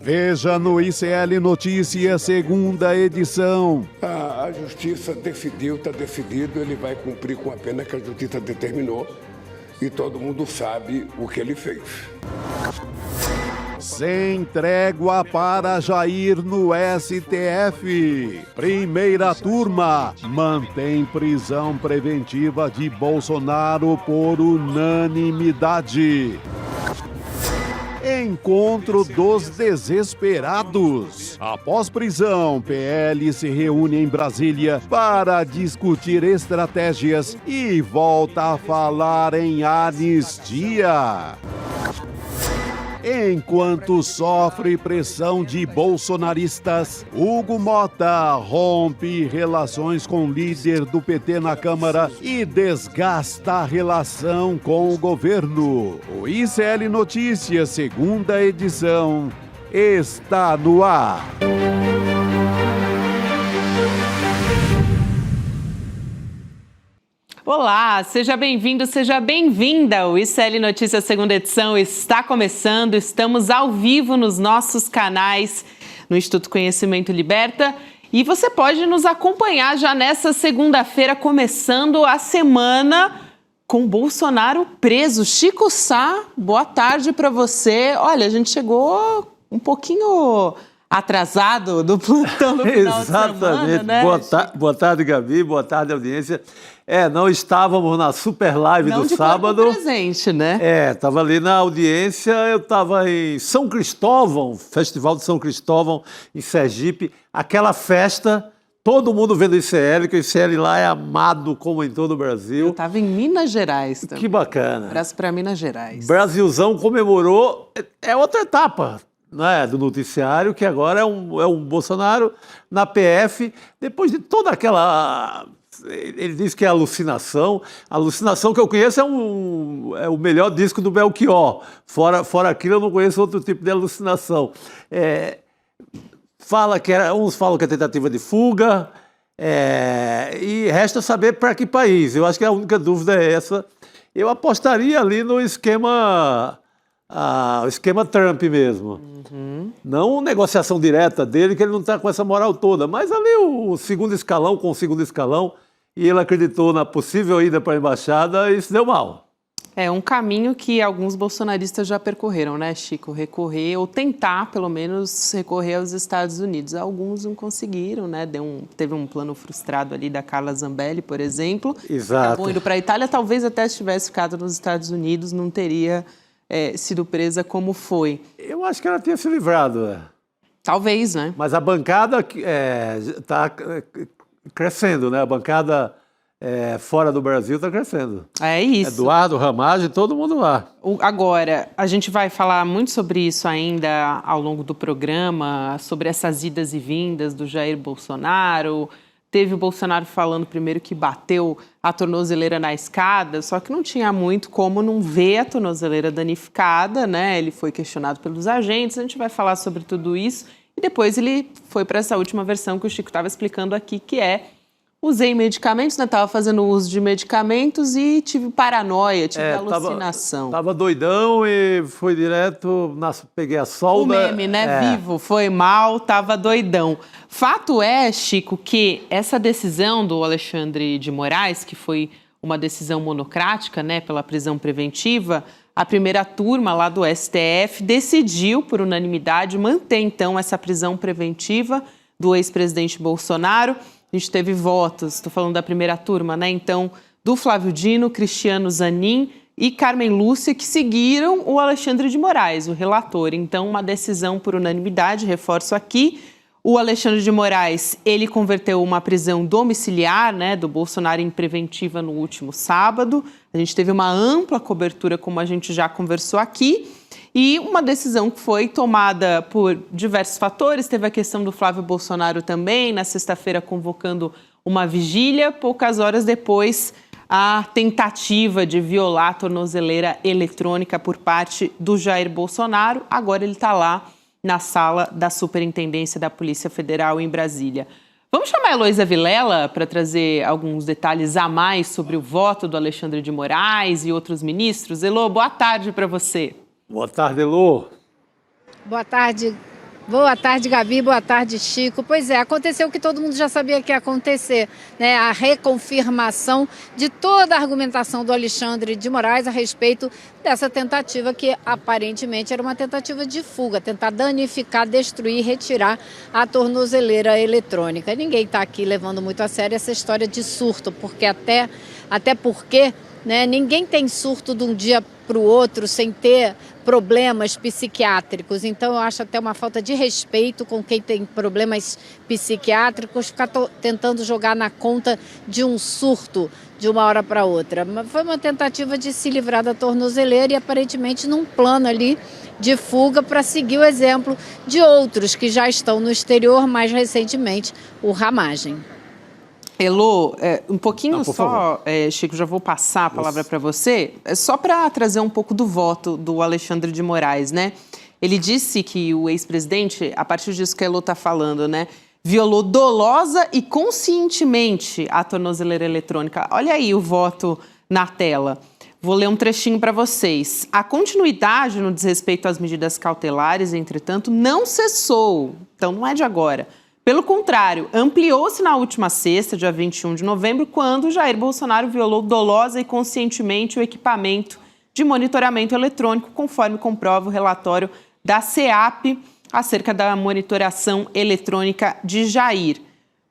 Veja no ICL Notícias, segunda edição. A justiça decidiu, está decidido, ele vai cumprir com a pena que a justiça determinou e todo mundo sabe o que ele fez. Sem trégua para Jair no STF. Primeira turma mantém prisão preventiva de Bolsonaro por unanimidade. Encontro dos desesperados. Após prisão, PL se reúne em Brasília para discutir estratégias e volta a falar em anistia. Enquanto sofre pressão de bolsonaristas, Hugo Mota rompe relações com o líder do PT na Câmara e desgasta a relação com o governo. O ICL Notícias, segunda edição, está no ar. Olá, seja bem-vindo, seja bem-vinda. O ICL Notícias segunda edição está começando. Estamos ao vivo nos nossos canais no Instituto Conhecimento Liberta. E você pode nos acompanhar já nessa segunda-feira, começando a semana com Bolsonaro preso. Chico Sá, boa tarde para você. Olha, a gente chegou um pouquinho atrasado do plantão no final de semana, Exatamente. né? Boa tarde, Gabi. Boa tarde, audiência. Não estávamos na super live do sábado. Não presente, né? Estava ali na audiência, eu estava em São Cristóvão, Festival de São Cristóvão, em Sergipe. Aquela festa, todo mundo vendo o ICL, que o ICL lá é amado como em todo o Brasil. Eu estava em Minas Gerais também. Que bacana. Abraço para Minas Gerais. Brasilzão comemorou, é outra etapa, né, do noticiário, que agora é um Bolsonaro na PF, depois de toda aquela... Ele diz que é alucinação. A alucinação que eu conheço é o melhor disco do Belchior. Fora aquilo, eu não conheço outro tipo de alucinação. Uns falam que é tentativa de fuga, e resta saber para que país. Eu acho que a única dúvida é essa. Eu apostaria ali no esquema Trump mesmo. Não negociação direta dele, que ele não está com essa moral toda, mas ali o segundo escalão com o segundo escalão, e ele acreditou na possível ida para a embaixada e isso deu mal. É um caminho que alguns bolsonaristas já percorreram, né, Chico? Recorrer, ou tentar, pelo menos, recorrer aos Estados Unidos. Alguns não conseguiram, né? Teve um plano frustrado ali da Carla Zambelli, por exemplo. Exato. Acabou indo para a Itália. Talvez até se tivesse ficado nos Estados Unidos, não teria sido presa como foi. Eu acho que ela tinha se livrado. Talvez, né? Mas a bancada está crescendo, né? A bancada fora do Brasil está crescendo. É isso. Eduardo, Ramagem, todo mundo lá. Agora, a gente vai falar muito sobre isso ainda ao longo do programa, sobre essas idas e vindas do Jair Bolsonaro. Teve o Bolsonaro falando primeiro que bateu a tornozeleira na escada, só que não tinha muito como não ver a tornozeleira danificada, né? Ele foi questionado pelos agentes, a gente vai falar sobre tudo isso. E depois ele foi para essa última versão que o Chico estava explicando aqui, que usei medicamentos, né? Estava fazendo uso de medicamentos e tive paranoia, tive alucinação. Tava doidão e foi direto, peguei a solda. O meme, né? Vivo, foi mal, tava doidão. Fato é, Chico, que essa decisão do Alexandre de Moraes, que foi uma decisão monocrática, né, pela prisão preventiva, a primeira turma lá do STF decidiu, por unanimidade, manter, então, essa prisão preventiva do ex-presidente Bolsonaro. A gente teve votos, estou falando da primeira turma, né? Então, do Flávio Dino, Cristiano Zanin e Carmen Lúcia, que seguiram o Alexandre de Moraes, o relator. Então, uma decisão por unanimidade, reforço aqui. O Alexandre de Moraes, ele converteu uma prisão domiciliar, né, do Bolsonaro em preventiva no último sábado. A gente teve uma ampla cobertura, como a gente já conversou aqui. E uma decisão que foi tomada por diversos fatores. Teve a questão do Flávio Bolsonaro também, na sexta-feira convocando uma vigília. Poucas horas depois, a tentativa de violar a tornozeleira eletrônica por parte do Jair Bolsonaro. Agora ele está lá na sala da Superintendência da Polícia Federal em Brasília. Vamos chamar a Heloísa Vilela para trazer alguns detalhes a mais sobre o voto do Alexandre de Moraes e outros ministros. Elô, boa tarde para você. Boa tarde, Elô. Boa tarde, Boa tarde, Gabi. Boa tarde, Chico. Pois é, aconteceu o que todo mundo já sabia que ia acontecer, né? A reconfirmação de toda a argumentação do Alexandre de Moraes a respeito dessa tentativa que aparentemente era uma tentativa de fuga, tentar danificar, destruir, retirar a tornozeleira eletrônica. Ninguém está aqui levando muito a sério essa história de surto, porque até porque, né, ninguém tem surto de um dia para o outro sem ter problemas psiquiátricos. Então, eu acho até uma falta de respeito com quem tem problemas psiquiátricos ficar tentando jogar na conta de um surto de uma hora para outra. Foi uma tentativa de se livrar da tornozeleira e aparentemente num plano ali de fuga para seguir o exemplo de outros que já estão no exterior, mais recentemente o Ramagem. Elô, um pouquinho só, Chico, já vou passar a palavra para você, só para trazer um pouco do voto do Alexandre de Moraes, né? Ele disse que o ex-presidente, a partir disso que a Elô está falando, né, violou dolosa e conscientemente a tornozeleira eletrônica. Olha aí o voto na tela. Vou ler um trechinho para vocês. A continuidade no desrespeito às medidas cautelares, entretanto, não cessou. Então, não é de agora. Pelo contrário, ampliou-se na última sexta, dia 21 de novembro, quando Jair Bolsonaro violou dolosa e conscientemente o equipamento de monitoramento eletrônico, conforme comprova o relatório da CEAP acerca da monitoração eletrônica de Jair.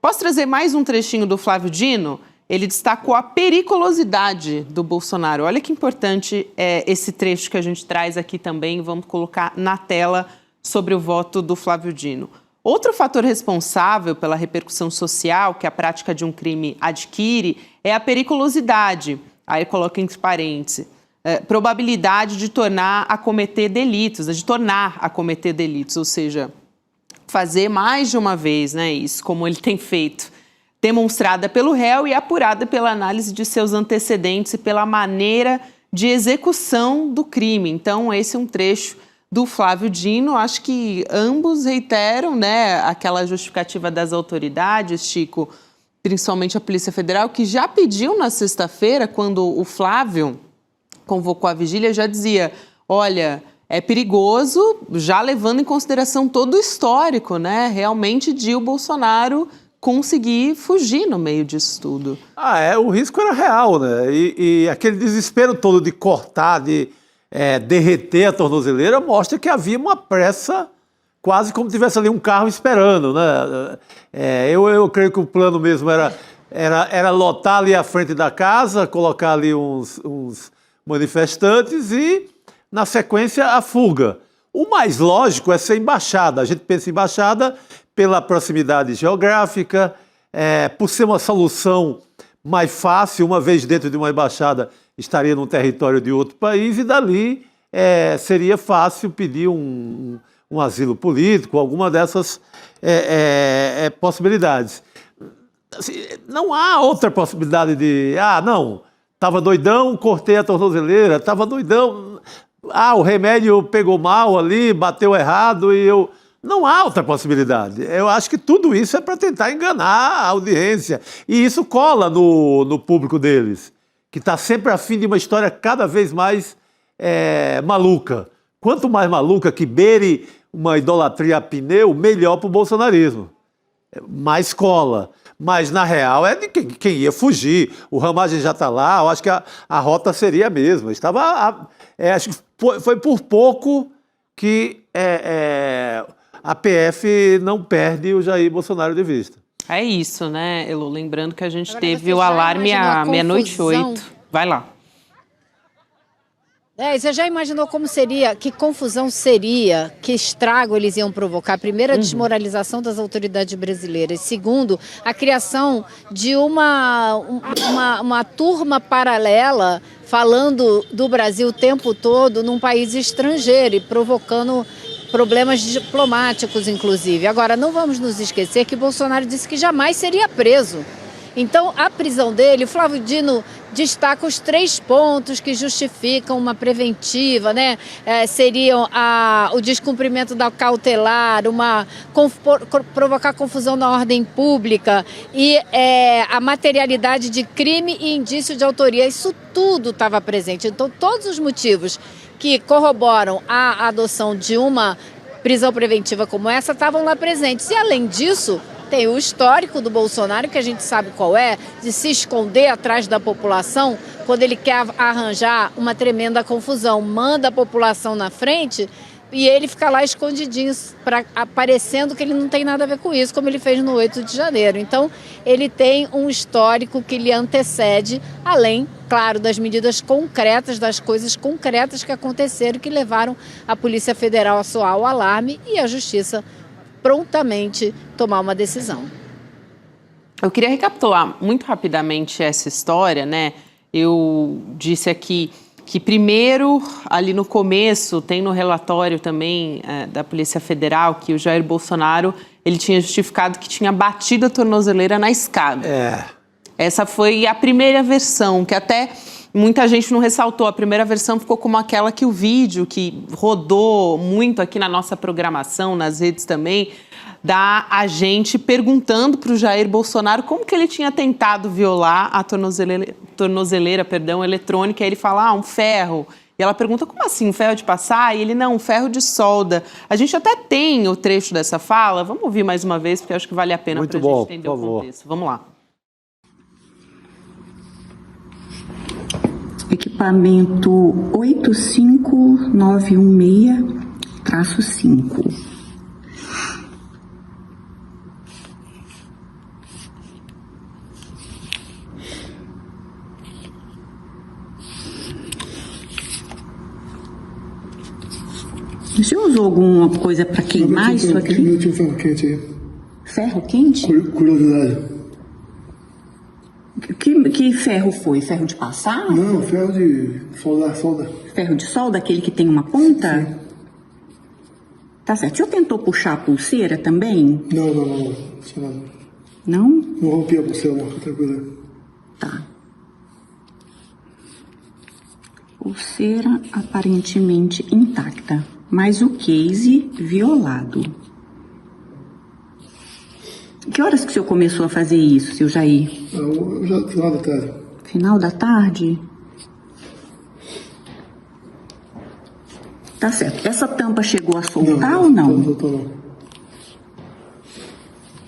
Posso trazer mais um trechinho do Flávio Dino? Ele destacou a periculosidade do Bolsonaro. Olha que importante esse trecho que a gente traz aqui também, vamos colocar na tela sobre o voto do Flávio Dino. Outro fator responsável pela repercussão social que a prática de um crime adquire é a periculosidade. Aí coloca entre parênteses, probabilidade de tornar a cometer delitos, ou seja, fazer mais de uma vez, né, isso, como ele tem feito, demonstrada pelo réu e apurada pela análise de seus antecedentes e pela maneira de execução do crime. Então, esse é um trecho do Flávio Dino. Acho que ambos reiteram, né, aquela justificativa das autoridades, Chico, principalmente a Polícia Federal, que já pediu na sexta-feira, quando o Flávio convocou a vigília, já dizia, olha, é perigoso, já levando em consideração todo o histórico, né, realmente de o Bolsonaro conseguir fugir no meio disso tudo. O risco era real, né, e aquele desespero todo de cortar, de derreter a tornozeleira mostra que havia uma pressa, quase como se tivesse ali um carro esperando, né? Eu creio que o plano mesmo era lotar ali a frente da casa, colocar ali uns manifestantes e, na sequência, a fuga. O mais lógico é ser embaixada. A gente pensa em embaixada pela proximidade geográfica, por ser uma solução mais fácil, uma vez dentro de uma embaixada, estaria num território de outro país e dali seria fácil pedir um asilo político, alguma dessas possibilidades. Assim, não há outra possibilidade de, não, estava doidão, cortei a tornozeleira, estava doidão, o remédio pegou mal ali, bateu errado e eu... Não há outra possibilidade. Eu acho que tudo isso é para tentar enganar a audiência. E isso cola no público deles, que está sempre afim de uma história cada vez mais maluca. Quanto mais maluca, que beire uma idolatria a pneu, melhor para o bolsonarismo. Mais cola. Mas, na real, é de quem ia fugir. O Ramagem já está lá, eu acho que a rota seria a mesma. Acho que foi por pouco que a PF não perde o Jair Bolsonaro de vista. É isso, né, Elô? Lembrando que a gente teve o alarme à 00:08. Vai lá. Você já imaginou como seria, que confusão seria, que estrago eles iam provocar? Primeiro, a desmoralização das autoridades brasileiras. Segundo, a criação de uma turma paralela falando do Brasil o tempo todo num país estrangeiro e provocando problemas diplomáticos, inclusive. Agora, não vamos nos esquecer que Bolsonaro disse que jamais seria preso. Então, a prisão dele, o Flávio Dino destaca os 3 pontos que justificam uma preventiva, né? Seriam o descumprimento da cautelar, provocar confusão na ordem pública e a materialidade de crime e indício de autoria. Isso tudo estava presente. Então, todos os motivos que corroboram a adoção de uma prisão preventiva como essa estavam lá presentes. E, além disso, tem o histórico do Bolsonaro, que a gente sabe qual é, de se esconder atrás da população quando ele quer arranjar uma tremenda confusão. Manda a população na frente e ele fica lá escondidinho, parecendo que ele não tem nada a ver com isso, como ele fez no 8 de janeiro. Então, ele tem um histórico que lhe antecede, além, claro, das medidas concretas, das coisas concretas que aconteceram, que levaram a Polícia Federal a soar o alarme e a Justiça prontamente tomar uma decisão. Eu queria recapitular muito rapidamente essa história, né? Eu disse aqui que primeiro, ali no começo, tem no relatório também da Polícia Federal que o Jair Bolsonaro, ele tinha justificado que tinha batido a tornozeleira na escada. Essa foi a primeira versão, que até muita gente não ressaltou. A primeira versão ficou como aquela que o vídeo, que rodou muito aqui na nossa programação, nas redes também, da agente perguntando para o Jair Bolsonaro como que ele tinha tentado violar a tornozeleira eletrônica. E ele fala, um ferro. E ela pergunta, como assim, um ferro de passar? E ele, não, um ferro de solda. A gente até tem o trecho dessa fala. Vamos ouvir mais uma vez, porque eu acho que vale a pena para a gente entender o contexto. Vamos lá. Equipamento 85916-5. O senhor usou alguma coisa para queimar isso aqui? Eu tinha ferro quente aí. Ferro quente? Curiosidade. Que ferro foi? Ferro de passar? Não, ferro de solda. Ferro de solda, aquele que tem uma ponta? Sim. Tá certo. O senhor tentou puxar a pulseira também? Não. Não? Não rompi a pulseira, não. Fica tranquilo. Tá. Pulseira aparentemente intacta, mas o case violado. Que horas que o senhor começou a fazer isso, seu Jair? Já final da tarde. Final da tarde? Tá certo. Essa tampa chegou a soltar ou não? Não soltou, não.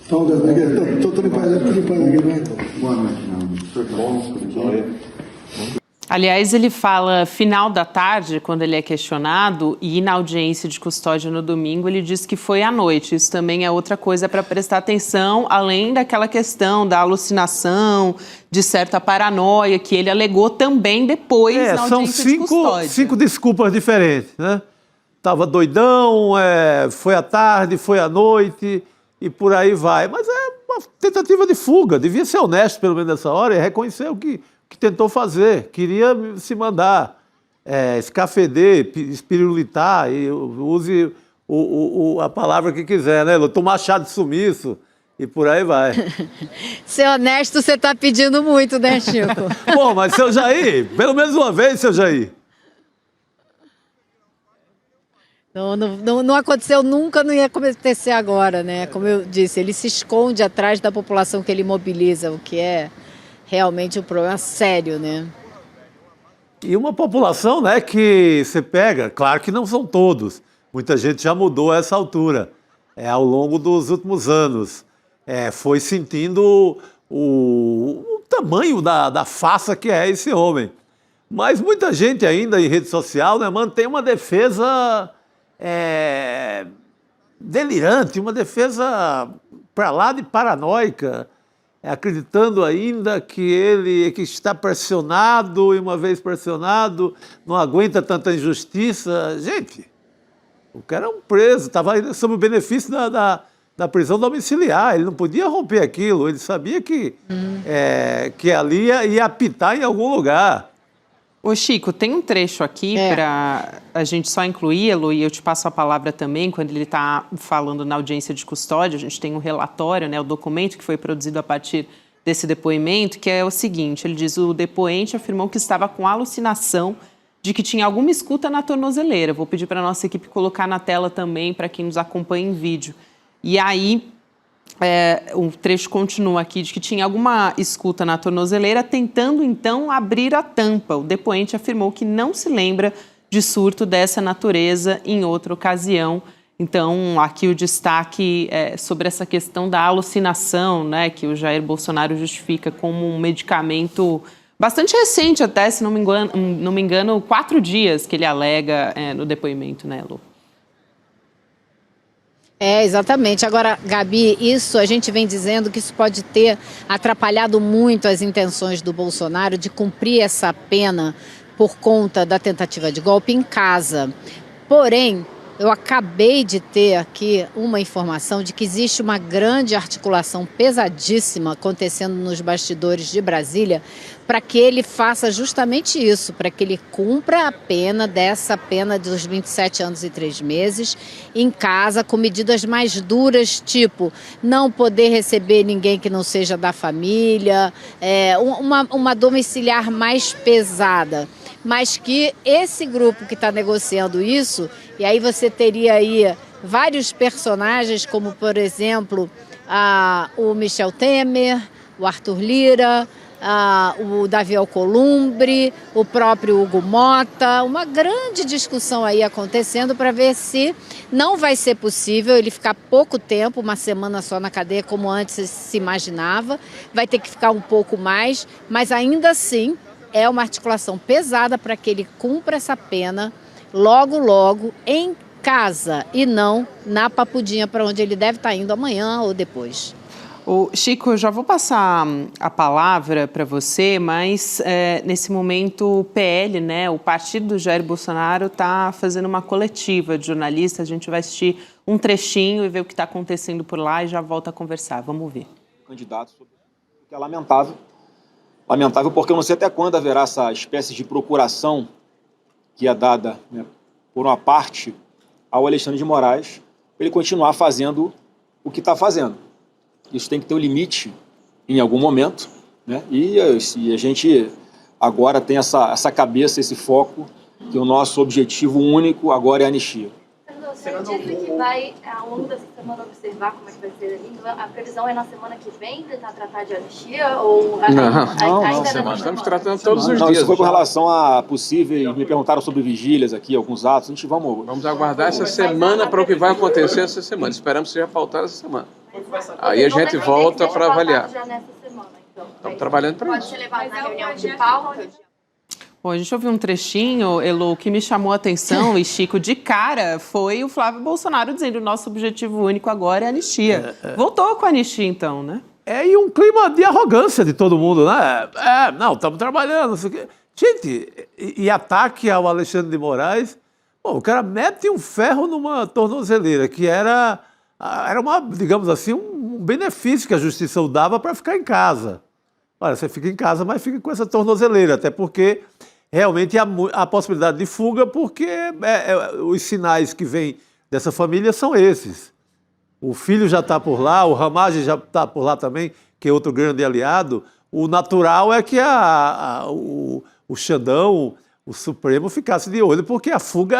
Tô limpando aqui. Boa noite, Aliás, ele fala final da tarde, quando ele é questionado, e na audiência de custódia no domingo, ele diz que foi à noite. Isso também é outra coisa para prestar atenção, além daquela questão da alucinação, de certa paranoia, que ele alegou também depois na audiência de custódia. São 5 desculpas diferentes, né? Tava doidão, foi à tarde, foi à noite, e por aí vai. Mas é uma tentativa de fuga. Devia ser honesto, pelo menos nessa hora, e reconhecer o que tentou fazer, queria se mandar escafeder, espirulitar, e use a palavra que quiser, né? Tomar chá de sumiço e por aí vai. Ser honesto, você está pedindo muito, né, Chico? Bom, mas seu Jair, pelo menos uma vez, seu Jair. Não aconteceu nunca, não ia acontecer agora, né? Como eu disse, ele se esconde atrás da população que ele mobiliza, o que é realmente um problema sério, né? E uma população, né, que você pega, claro que não são todos, muita gente já mudou a essa altura, ao longo dos últimos anos, foi sentindo o tamanho da farsa que é esse homem. Mas muita gente ainda em rede social, né, mantém uma defesa delirante, uma defesa para lá de paranoica, acreditando ainda que ele que está pressionado, e uma vez pressionado, não aguenta tanta injustiça. Gente, o cara é um preso, estava sob o benefício da prisão domiciliar, ele não podia romper aquilo, ele sabia que ali ia apitar em algum lugar. Ô Chico, tem um trecho aqui para a gente só incluir, Elo, e eu te passo a palavra também, quando ele está falando na audiência de custódia, a gente tem um relatório, né, o documento que foi produzido a partir desse depoimento, que é o seguinte, ele diz, o depoente afirmou que estava com alucinação de que tinha alguma escuta na tornozeleira. Vou pedir para a nossa equipe colocar na tela também, para quem nos acompanha em vídeo. E aí, o trecho continua aqui, de que tinha alguma escuta na tornozeleira, tentando então abrir a tampa. O depoente afirmou que não se lembra de surto dessa natureza em outra ocasião. Então, aqui o destaque é sobre essa questão da alucinação, né, que o Jair Bolsonaro justifica como um medicamento bastante recente até, se não me engano, 4 dias que ele alega no depoimento, né, Lu? Exatamente. Agora, Gabi, isso a gente vem dizendo que isso pode ter atrapalhado muito as intenções do Bolsonaro de cumprir essa pena por conta da tentativa de golpe em casa. Porém, eu acabei de ter aqui uma informação de que existe uma grande articulação pesadíssima acontecendo nos bastidores de Brasília para que ele faça justamente isso, para que ele cumpra a pena dos 27 anos e 3 meses em casa, com medidas mais duras, tipo não poder receber ninguém que não seja da família, uma domiciliar mais pesada. Mas que esse grupo que está negociando isso, e aí você teria aí vários personagens, como, por exemplo, o Michel Temer, o Arthur Lira, o Davi Alcolumbre, o próprio Hugo Mota, uma grande discussão aí acontecendo para ver se não vai ser possível ele ficar pouco tempo, uma semana só na cadeia, como antes se imaginava, vai ter que ficar um pouco mais, mas ainda assim é uma articulação pesada para que ele cumpra essa pena logo, logo, em casa e não na Papudinha, para onde ele deve estar indo amanhã ou depois. Chico, eu já vou passar a palavra para você, mas nesse momento o PL, né, o partido do Jair Bolsonaro, está fazendo uma coletiva de jornalistas. A gente vai assistir um trechinho e ver o que está acontecendo por lá e já volta a conversar. Vamos ver. Candidato, o que é lamentável. Lamentável porque eu não sei até quando haverá essa espécie de procuração que é dada, né, por uma parte ao Alexandre de Moraes, para ele continuar fazendo o que está fazendo. Isso tem que ter um limite em algum momento, né? E a gente agora tem essa cabeça, esse foco, que o nosso objetivo único agora é a anistia. Você disse que vai, ao longo dessa semana, observar como é que vai ser ali. A previsão é na semana que vem tentar tratar de anistia? Ou não, estamos tratando todos os dias. Isso foi com relação a possíveis, me perguntaram sobre vigílias aqui, alguns atos, a gente vamos aguardar essa semana para o que vai acontecer essa semana. Esperamos que seja pautado essa semana. Aí a gente volta para avaliar. Estamos trabalhando para isso. Pode ser levado na reunião de pauta? Bom, a gente ouviu um trechinho, Elo, o que me chamou a atenção, e Chico, de cara, foi o Flávio Bolsonaro dizendo: o nosso objetivo único agora é a anistia. Voltou com a anistia, então, né? E um clima de arrogância de todo mundo, né? Não, estamos trabalhando, não sei o quê. Gente, e ataque ao Alexandre de Moraes, o cara mete um ferro numa tornozeleira, que era uma, digamos assim, um benefício que a justiça dava para ficar em casa. Olha, você fica em casa, mas fica com essa tornozeleira, até porque realmente há a possibilidade de fuga, porque os sinais que vêm dessa família são esses. O filho já está por lá, o Ramagem já está por lá também, que é outro grande aliado. O natural é que o Xandão, o Supremo, ficasse de olho, porque a fuga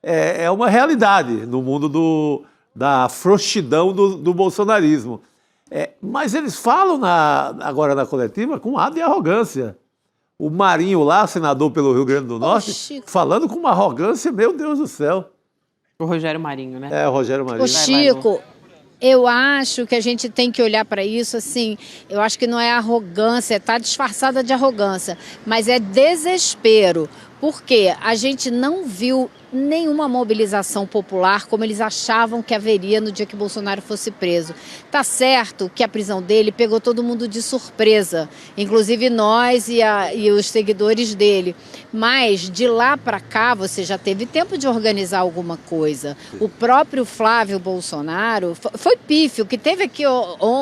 é uma realidade no mundo da frouxidão do bolsonarismo. Mas eles falam agora na coletiva com ar de arrogância. O Marinho lá, senador pelo Rio Grande do Norte, falando com uma arrogância, meu Deus do céu. O Rogério Marinho, né? O Rogério Marinho. Chico, eu acho que a gente tem que olhar para isso assim, eu acho que não é arrogância, está disfarçada de arrogância, mas é desespero, porque a gente não viu nenhuma mobilização popular como eles achavam que haveria no dia que Bolsonaro fosse preso. Tá certo que a prisão dele pegou todo mundo de surpresa, inclusive nós e os seguidores dele, mas de lá para cá você já teve tempo de organizar alguma coisa. O próprio Flávio Bolsonaro foi pífio, que teve aqui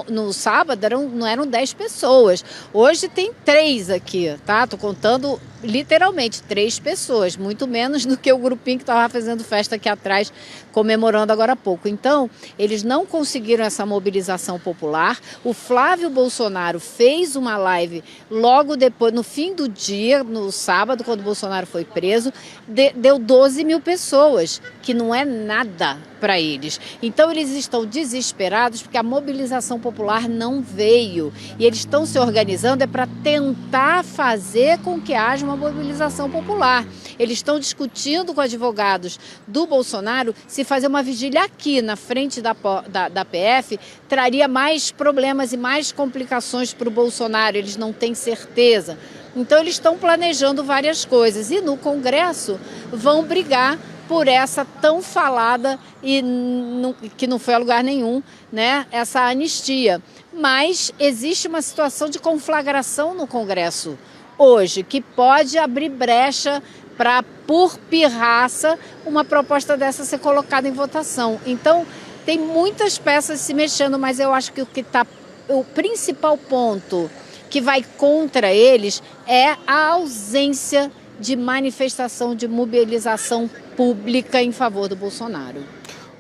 no sábado não eram 10 pessoas, hoje tem 3 aqui, tá? Tô contando literalmente 3 pessoas, muito menos do que o grupinho que estava fazendo festa aqui atrás, comemorando agora há pouco. Então, eles não conseguiram essa mobilização popular. O Flávio Bolsonaro fez uma live logo depois, no fim do dia, no sábado, quando o Bolsonaro foi preso, deu 12 mil pessoas, que não é nada para eles. Então eles estão desesperados porque a mobilização popular não veio. E eles estão se organizando para tentar fazer com que haja uma mobilização popular. Eles estão discutindo com advogados do Bolsonaro se fazer uma vigília aqui na frente da PF traria mais problemas e mais complicações para o Bolsonaro. Eles não têm certeza. Então eles estão planejando várias coisas e no Congresso vão brigar por essa tão falada e que não foi a lugar nenhum, né, essa anistia. Mas existe uma situação de conflagração no Congresso hoje, que pode abrir brecha para, por pirraça, uma proposta dessa ser colocada em votação. Então, tem muitas peças se mexendo, mas eu acho que o principal ponto que vai contra eles é a ausência de manifestação, de mobilização pública em favor do Bolsonaro.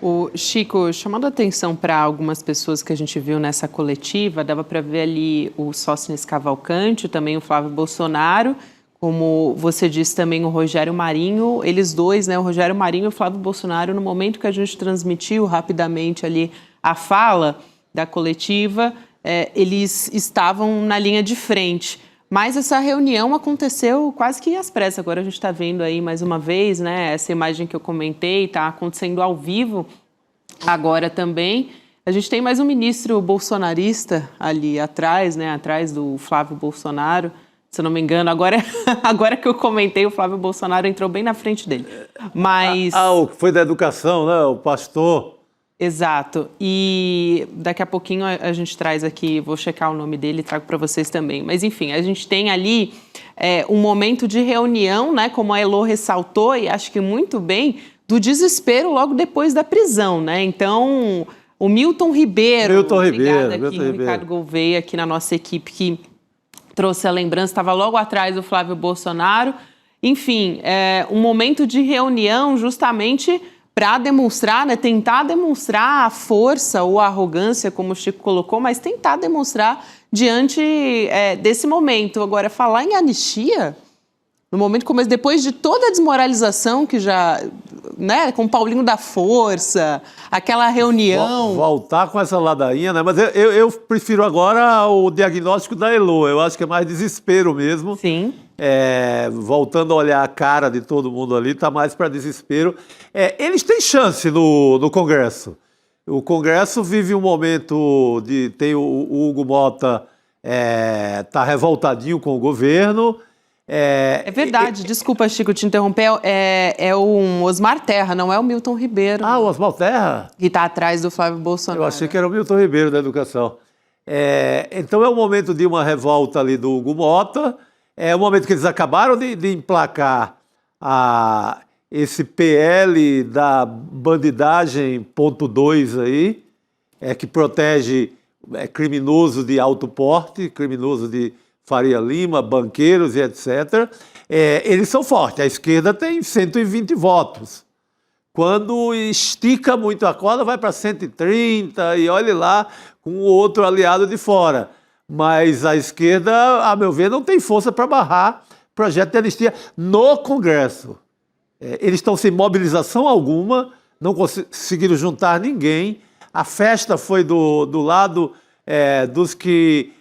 O Chico, chamando a atenção para algumas pessoas que a gente viu nessa coletiva, dava para ver ali o Sóstenes Cavalcante, também o Flávio Bolsonaro, como você disse também o Rogério Marinho, eles dois, né, o Rogério Marinho e o Flávio Bolsonaro, no momento que a gente transmitiu rapidamente ali a fala da coletiva, eles estavam na linha de frente. Mas essa reunião aconteceu quase que às pressas. Agora a gente está vendo aí mais uma vez, né? Essa imagem que eu comentei está acontecendo ao vivo agora também. A gente tem mais um ministro bolsonarista ali atrás, né? Atrás do Flávio Bolsonaro. Se eu não me engano, agora que eu comentei, o Flávio Bolsonaro entrou bem na frente dele. Mas... o que foi da educação, né? O pastor... Exato. E daqui a pouquinho a gente traz aqui, vou checar o nome dele e trago para vocês também. Mas, enfim, a gente tem ali um momento de reunião, né, como a Elô ressaltou, e acho que muito bem, do desespero logo depois da prisão, né? Então, o Milton Ribeiro, Ricardo Gouveia, aqui na nossa equipe, que trouxe a lembrança, estava logo atrás do Flávio Bolsonaro. Enfim, um momento de reunião justamente para demonstrar, né, tentar demonstrar a força ou a arrogância, como o Chico colocou, mas tentar demonstrar diante desse momento. Agora, falar em anistia, no momento como esse, depois de toda a desmoralização que já, né, com o Paulinho da Força, aquela reunião... Voltar com essa ladainha, né, mas eu prefiro agora o diagnóstico da Elô, eu acho que é mais desespero mesmo. Sim. Voltando a olhar a cara de todo mundo ali, está mais para desespero. Eles têm chance no Congresso. O Congresso vive um momento de... Tem o Hugo Mota, está revoltadinho com o governo. É verdade, desculpa, Chico, te interromper. É o Osmar Terra, não é o Milton Ribeiro. O Osmar Terra? Que está atrás do Flávio Bolsonaro. Eu achei que era o Milton Ribeiro da educação. Então é o momento de uma revolta ali do Hugo Mota. É o momento que eles acabaram de emplacar esse PL da bandidagem .2 aí, que protege criminoso de alto porte, criminoso de Faria Lima, banqueiros e etc. Eles são fortes. A esquerda tem 120 votos. Quando estica muito a corda, vai para 130 e olhe lá com o outro aliado de fora. Mas a esquerda, a meu ver, não tem força para barrar projeto de anistia no Congresso. Eles estão sem mobilização alguma, não conseguiram juntar ninguém. A festa foi do lado dos que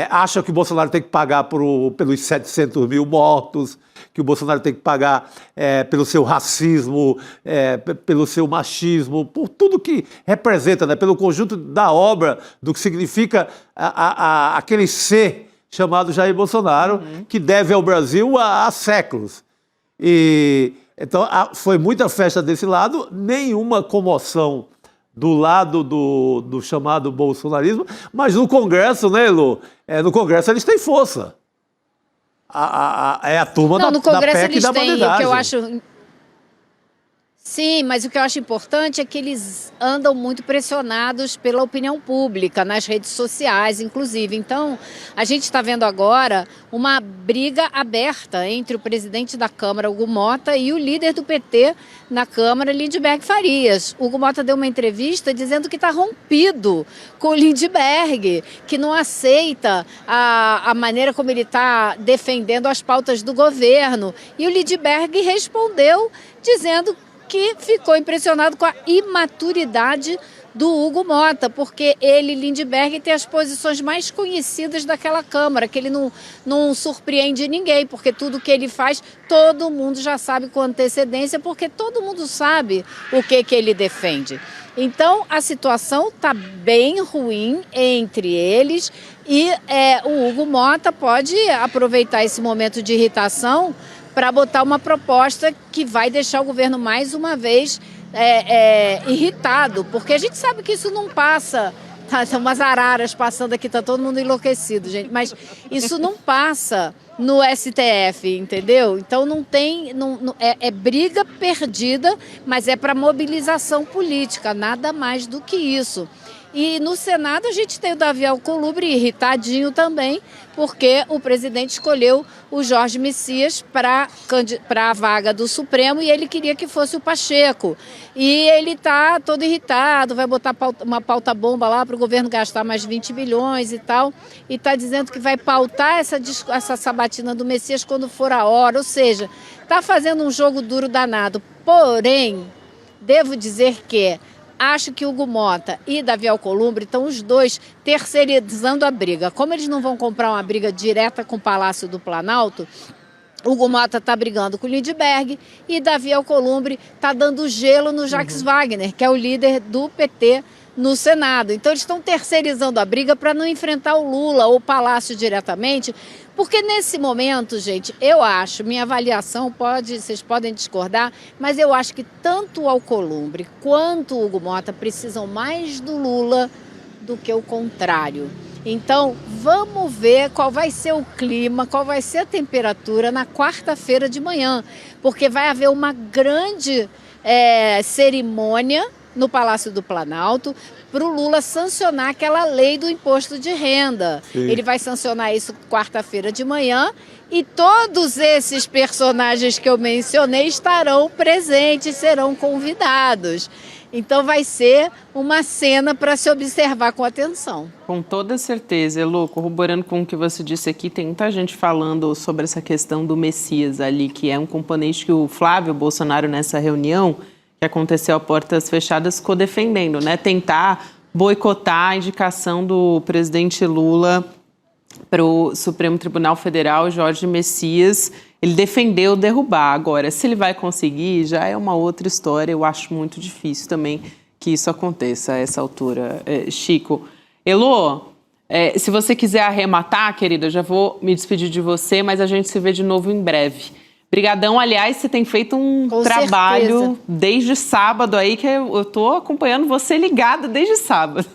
acham que o Bolsonaro tem que pagar pelos 700 mil mortos, que o Bolsonaro tem que pagar pelo seu racismo, pelo seu machismo, por tudo que representa, né, pelo conjunto da obra, do que significa aquele ser chamado Jair Bolsonaro, que deve ao Brasil há séculos. Então, foi muita festa desse lado, nenhuma comoção do lado do chamado bolsonarismo, mas no Congresso, né, Elô? No Congresso eles têm força. É a turma da PEC e da bandidagem. O que eu acho... Sim, mas o que eu acho importante é que eles andam muito pressionados pela opinião pública, nas redes sociais, inclusive. Então, a gente está vendo agora uma briga aberta entre o presidente da Câmara, Hugo Mota, e o líder do PT na Câmara, Lindbergh Farias. O Hugo Mota deu uma entrevista dizendo que está rompido com o Lindbergh, que não aceita a maneira como ele está defendendo as pautas do governo. E o Lindbergh respondeu dizendo que ficou impressionado com a imaturidade do Hugo Mota, porque ele, Lindbergh, tem as posições mais conhecidas daquela Câmara, que ele não surpreende ninguém, porque tudo que ele faz, todo mundo já sabe com antecedência, porque todo mundo sabe o que ele defende. Então, a situação está bem ruim entre eles e o Hugo Mota pode aproveitar esse momento de irritação para botar uma proposta que vai deixar o governo mais uma vez irritado, porque a gente sabe que isso não passa, são umas araras passando aqui, tá todo mundo enlouquecido, gente, mas isso não passa no STF, entendeu? Então é briga perdida, mas é para mobilização política, nada mais do que isso. E no Senado a gente tem o Davi Alcolumbre irritadinho também, porque o presidente escolheu o Jorge Messias para a vaga do Supremo e ele queria que fosse o Pacheco. E ele está todo irritado, vai botar uma pauta-bomba lá para o governo gastar mais 20 bilhões e tal, e está dizendo que vai pautar essa sabatina do Messias quando for a hora, ou seja, está fazendo um jogo duro danado. Porém, devo dizer que acho que Hugo Mota e Davi Alcolumbre estão os dois terceirizando a briga. Como eles não vão comprar uma briga direta com o Palácio do Planalto, Hugo Mota está brigando com o Lindbergh e Davi Alcolumbre está dando gelo no Jacques Wagner, que é o líder do PT no Senado. Então eles estão terceirizando a briga para não enfrentar o Lula ou o Palácio diretamente, porque nesse momento, gente, eu acho, minha avaliação vocês podem discordar, mas eu acho que tanto o Alcolumbre quanto o Hugo Mota precisam mais do Lula do que o contrário. Então, vamos ver qual vai ser o clima, qual vai ser a temperatura na quarta-feira de manhã, porque vai haver uma grande cerimônia no Palácio do Planalto para o Lula sancionar aquela lei do imposto de renda. Sim. Ele vai sancionar isso quarta-feira de manhã e todos esses personagens que eu mencionei estarão presentes, serão convidados. Então vai ser uma cena para se observar com atenção. Com toda certeza, Elô, corroborando com o que você disse aqui, tem muita gente falando sobre essa questão do Messias ali, que é um componente que o Flávio Bolsonaro, nessa reunião que aconteceu a portas fechadas, ficou defendendo, né? Tentar boicotar a indicação do presidente Lula para o Supremo Tribunal Federal, Jorge Messias. Ele defendeu derrubar. Agora, se ele vai conseguir, já é uma outra história. Eu acho muito difícil também que isso aconteça a essa altura. Chico. Elô, se você quiser arrematar, querida, eu já vou me despedir de você, mas a gente se vê de novo em breve. Brigadão, aliás, você tem feito um trabalho desde sábado aí, que eu estou acompanhando você ligada desde sábado.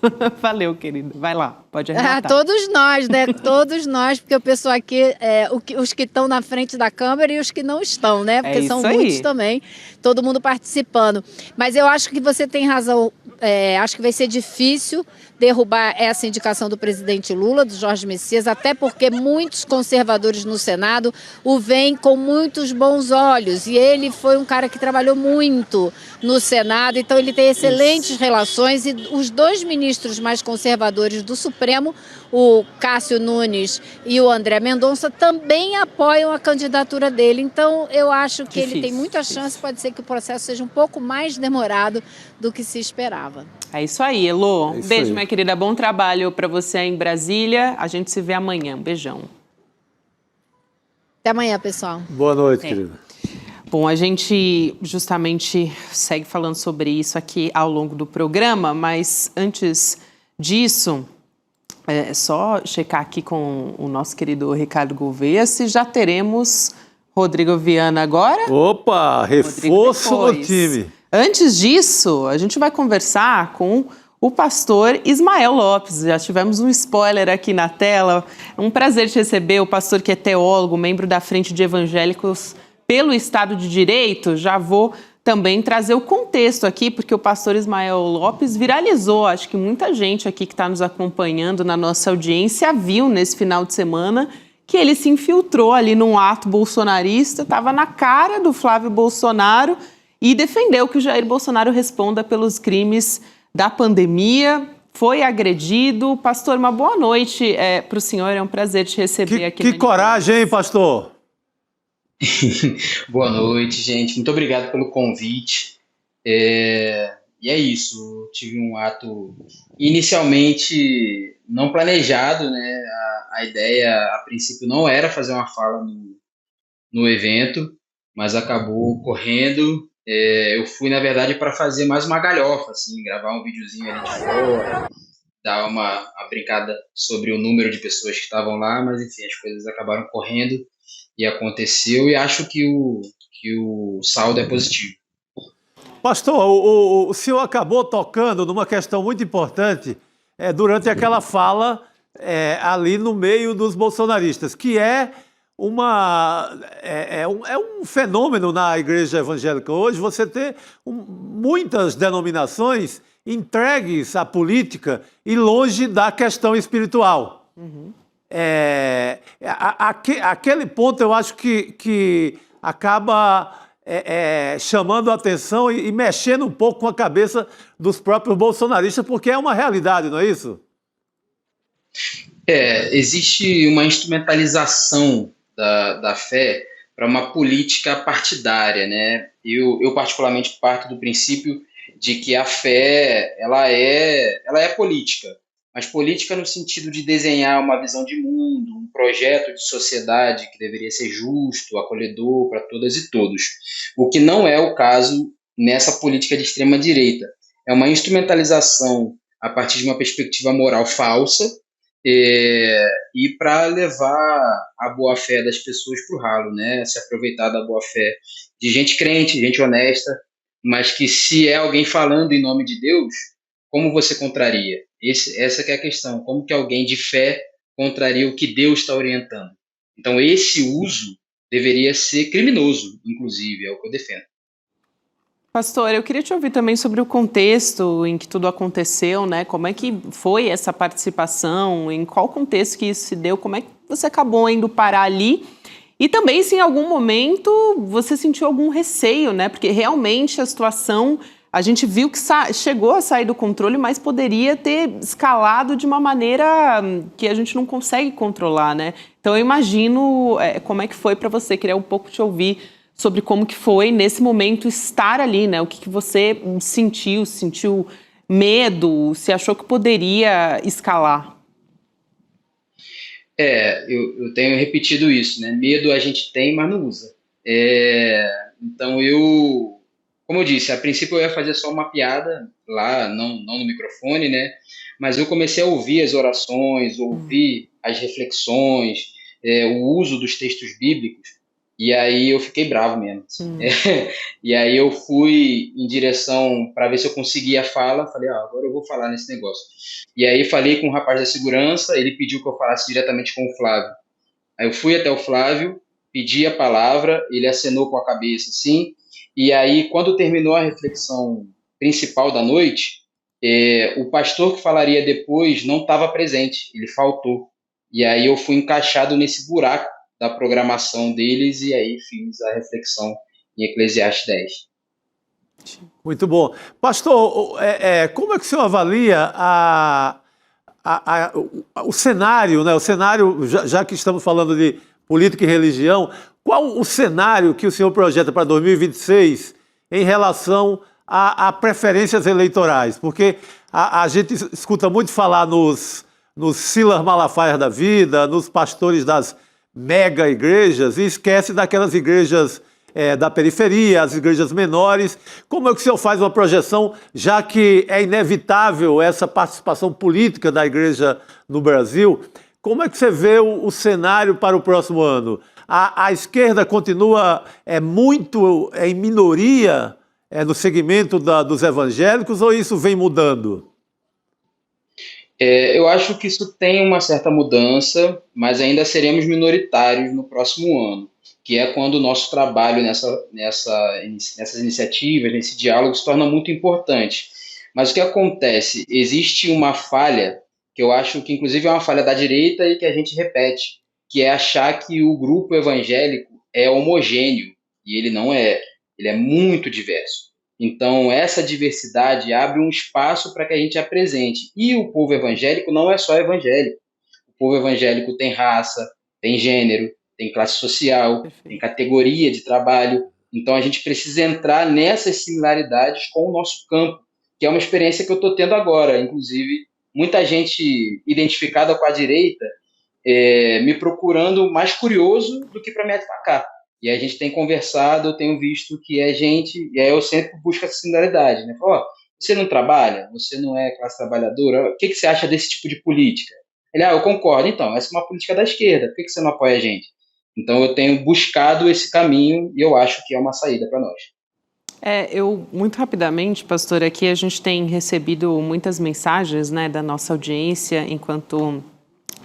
Valeu, querida. Vai lá, pode arrematar. Todos nós, né? Todos nós, porque o pessoal aqui, os que estão na frente da Câmara e os que não estão, né? Porque são muitos também, todo mundo participando. Mas eu acho que você tem razão, acho que vai ser difícil derrubar essa indicação do presidente Lula, do Jorge Messias, até porque muitos conservadores no Senado o veem com muitos bons olhos. E ele foi um cara que trabalhou muito no Senado, então ele tem excelentes relações. E os dois ministros mais conservadores do Supremo, o Cássio Nunes e o André Mendonça, também apoiam a candidatura dele. Então, eu acho que ele tem muita chance, pode ser que o processo seja um pouco mais demorado do que se esperava. É isso aí, Elô. Um beijo, minha querida. Bom trabalho para você aí em Brasília. A gente se vê amanhã. Um beijão. Até amanhã, pessoal. Boa noite, querida. Bom, a gente justamente segue falando sobre isso aqui ao longo do programa, mas antes disso, é só checar aqui com o nosso querido Ricardo Gouveia se já teremos Rodrigo Viana agora. Opa, reforço no time. Antes disso, a gente vai conversar com o pastor Ismael Lopes. Já tivemos um spoiler aqui na tela. É um prazer te receber, o pastor que é teólogo, membro da Frente de Evangélicos pelo Estado de Direito. Já vou também trazer o contexto aqui, porque o pastor Ismael Lopes viralizou. Acho que muita gente aqui que está nos acompanhando na nossa audiência viu nesse final de semana que ele se infiltrou ali num ato bolsonarista, estava na cara do Flávio Bolsonaro e defendeu que o Jair Bolsonaro responda pelos crimes da pandemia. Foi agredido. Pastor, uma boa noite para o senhor. É um prazer te receber aqui. Que coragem, hein, pastor? Boa noite, gente. Muito obrigado pelo convite. E é isso, eu tive um ato inicialmente não planejado, né? A ideia, a princípio, não era fazer uma fala no evento, mas acabou ocorrendo. Eu fui, na verdade, para fazer mais uma galhofa, assim, gravar um videozinho ali de fora, dar uma brincada sobre o número de pessoas que estavam lá, mas enfim, as coisas acabaram correndo e aconteceu, e acho que o saldo é positivo. Pastor, o senhor acabou tocando numa questão muito importante durante aquela fala ali no meio dos bolsonaristas, que é um fenômeno na igreja evangélica hoje, você ter muitas denominações entregues à política e longe da questão espiritual. Uhum. Aquele ponto eu acho que acaba chamando a atenção e mexendo um pouco com a cabeça dos próprios bolsonaristas, porque é uma realidade, não é isso? Existe uma instrumentalização da fé para uma política partidária, né? Eu particularmente parto do princípio de que a fé ela é política, mas política no sentido de desenhar uma visão de mundo, um projeto de sociedade que deveria ser justo, acolhedor para todas e todos. O que não é o caso nessa política de extrema-direita. É uma instrumentalização a partir de uma perspectiva moral falsa, e para levar a boa-fé das pessoas para o ralo, né? Se aproveitar da boa-fé de gente crente, gente honesta, mas que se é alguém falando em nome de Deus, como você contraria? Essa que é a questão. Como que alguém de fé contraria o que Deus está orientando? Então, esse uso deveria ser criminoso, inclusive, é o que eu defendo. Pastor, eu queria te ouvir também sobre o contexto em que tudo aconteceu, né? Como é que foi essa participação, em qual contexto que isso se deu, como é que você acabou indo parar ali? E também se em algum momento você sentiu algum receio, né? Porque realmente a situação, a gente viu que chegou a sair do controle, mas poderia ter escalado de uma maneira que a gente não consegue controlar, né? Então eu imagino como é que foi para você, queria um pouco te ouvir sobre como que foi nesse momento estar ali, né? O que você sentiu medo, se achou que poderia escalar? Eu tenho repetido isso, né? Medo a gente tem, mas não usa. Então como eu disse, a princípio eu ia fazer só uma piada lá, não no microfone, né? Mas eu comecei a ouvir as orações, ouvir as reflexões, o uso dos textos bíblicos, e aí eu fiquei bravo mesmo. E aí eu fui em direção para ver se eu conseguia a fala, falei, agora eu vou falar nesse negócio. E aí falei com o rapaz da segurança, ele pediu que eu falasse diretamente com o Flávio. Aí eu fui até o Flávio, pedi a palavra, ele acenou com a cabeça, assim, e aí quando terminou a reflexão principal da noite, o pastor que falaria depois não estava presente, ele faltou. E aí eu fui encaixado nesse buraco da programação deles, e aí fiz a reflexão em Eclesiastes 10. Muito bom. Pastor, como é que o senhor avalia o cenário, né? O cenário, já que estamos falando de política e religião, qual o cenário que o senhor projeta para 2026 em relação a preferências eleitorais? Porque a gente escuta muito falar nos Silas Malafaias da vida, nos pastores das mega igrejas, e esquece daquelas igrejas da periferia, as igrejas menores. Como é que o senhor faz uma projeção, já que é inevitável essa participação política da igreja no Brasil? Como é que você vê o cenário para o próximo ano? A esquerda continua muito em minoria no segmento dos evangélicos, ou isso vem mudando? Eu acho que isso tem uma certa mudança, mas ainda seremos minoritários no próximo ano, que é quando o nosso trabalho nessas iniciativas, nesse diálogo, se torna muito importante. Mas o que acontece? Existe uma falha, que eu acho que inclusive é uma falha da direita e que a gente repete, que é achar que o grupo evangélico é homogêneo, e ele não é, ele é muito diverso. Então, essa diversidade abre um espaço para que a gente apresente. E o povo evangélico não é só evangélico. O povo evangélico tem raça, tem gênero, tem classe social, tem categoria de trabalho. Então a gente precisa entrar nessas similaridades com o nosso campo, que é uma experiência que eu estou tendo agora. Inclusive, muita gente identificada com a direita me procurando mais curioso do que para me atacar. E a gente tem conversado, eu tenho visto que é gente, e aí eu sempre busco essa similaridade, né? Falo, você não trabalha? Você não é classe trabalhadora? O que você acha desse tipo de política? Ele, eu concordo. Então, essa é uma política da esquerda. Por que você não apoia a gente? Então, eu tenho buscado esse caminho e eu acho que é uma saída para nós. Eu, muito rapidamente, pastor, aqui a gente tem recebido muitas mensagens, né, da nossa audiência, enquanto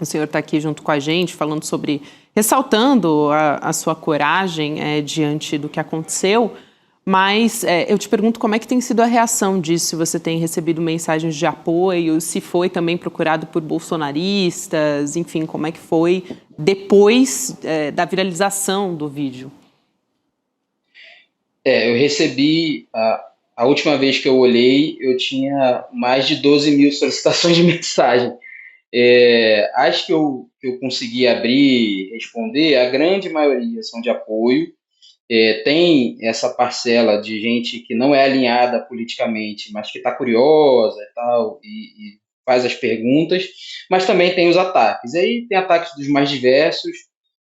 o senhor está aqui junto com a gente, falando sobre, ressaltando a sua coragem diante do que aconteceu, mas eu te pergunto como é que tem sido a reação disso, se você tem recebido mensagens de apoio, se foi também procurado por bolsonaristas, enfim, como é que foi depois da viralização do vídeo? Eu recebi, a última vez que eu olhei, eu tinha mais de 12 mil solicitações de mensagem. Acho que eu consegui abrir, responder, a grande maioria são de apoio. Tem essa parcela de gente que não é alinhada politicamente, mas que está curiosa e tal, e faz as perguntas, mas também tem os ataques. Aí tem ataques dos mais diversos,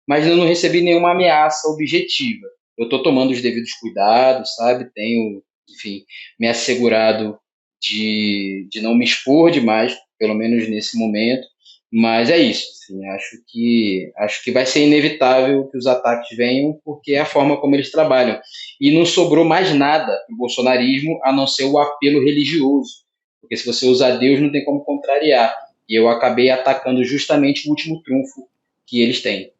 mas eu não recebi nenhuma ameaça objetiva. Eu estou tomando os devidos cuidados, sabe? Tenho, enfim, me assegurado de não me expor demais, pelo menos nesse momento, mas é isso. Assim, acho que vai ser inevitável que os ataques venham, porque é a forma como eles trabalham. E não sobrou mais nada para o bolsonarismo a não ser o apelo religioso, porque se você usar Deus não tem como contrariar. E eu acabei atacando justamente o último trunfo que eles têm.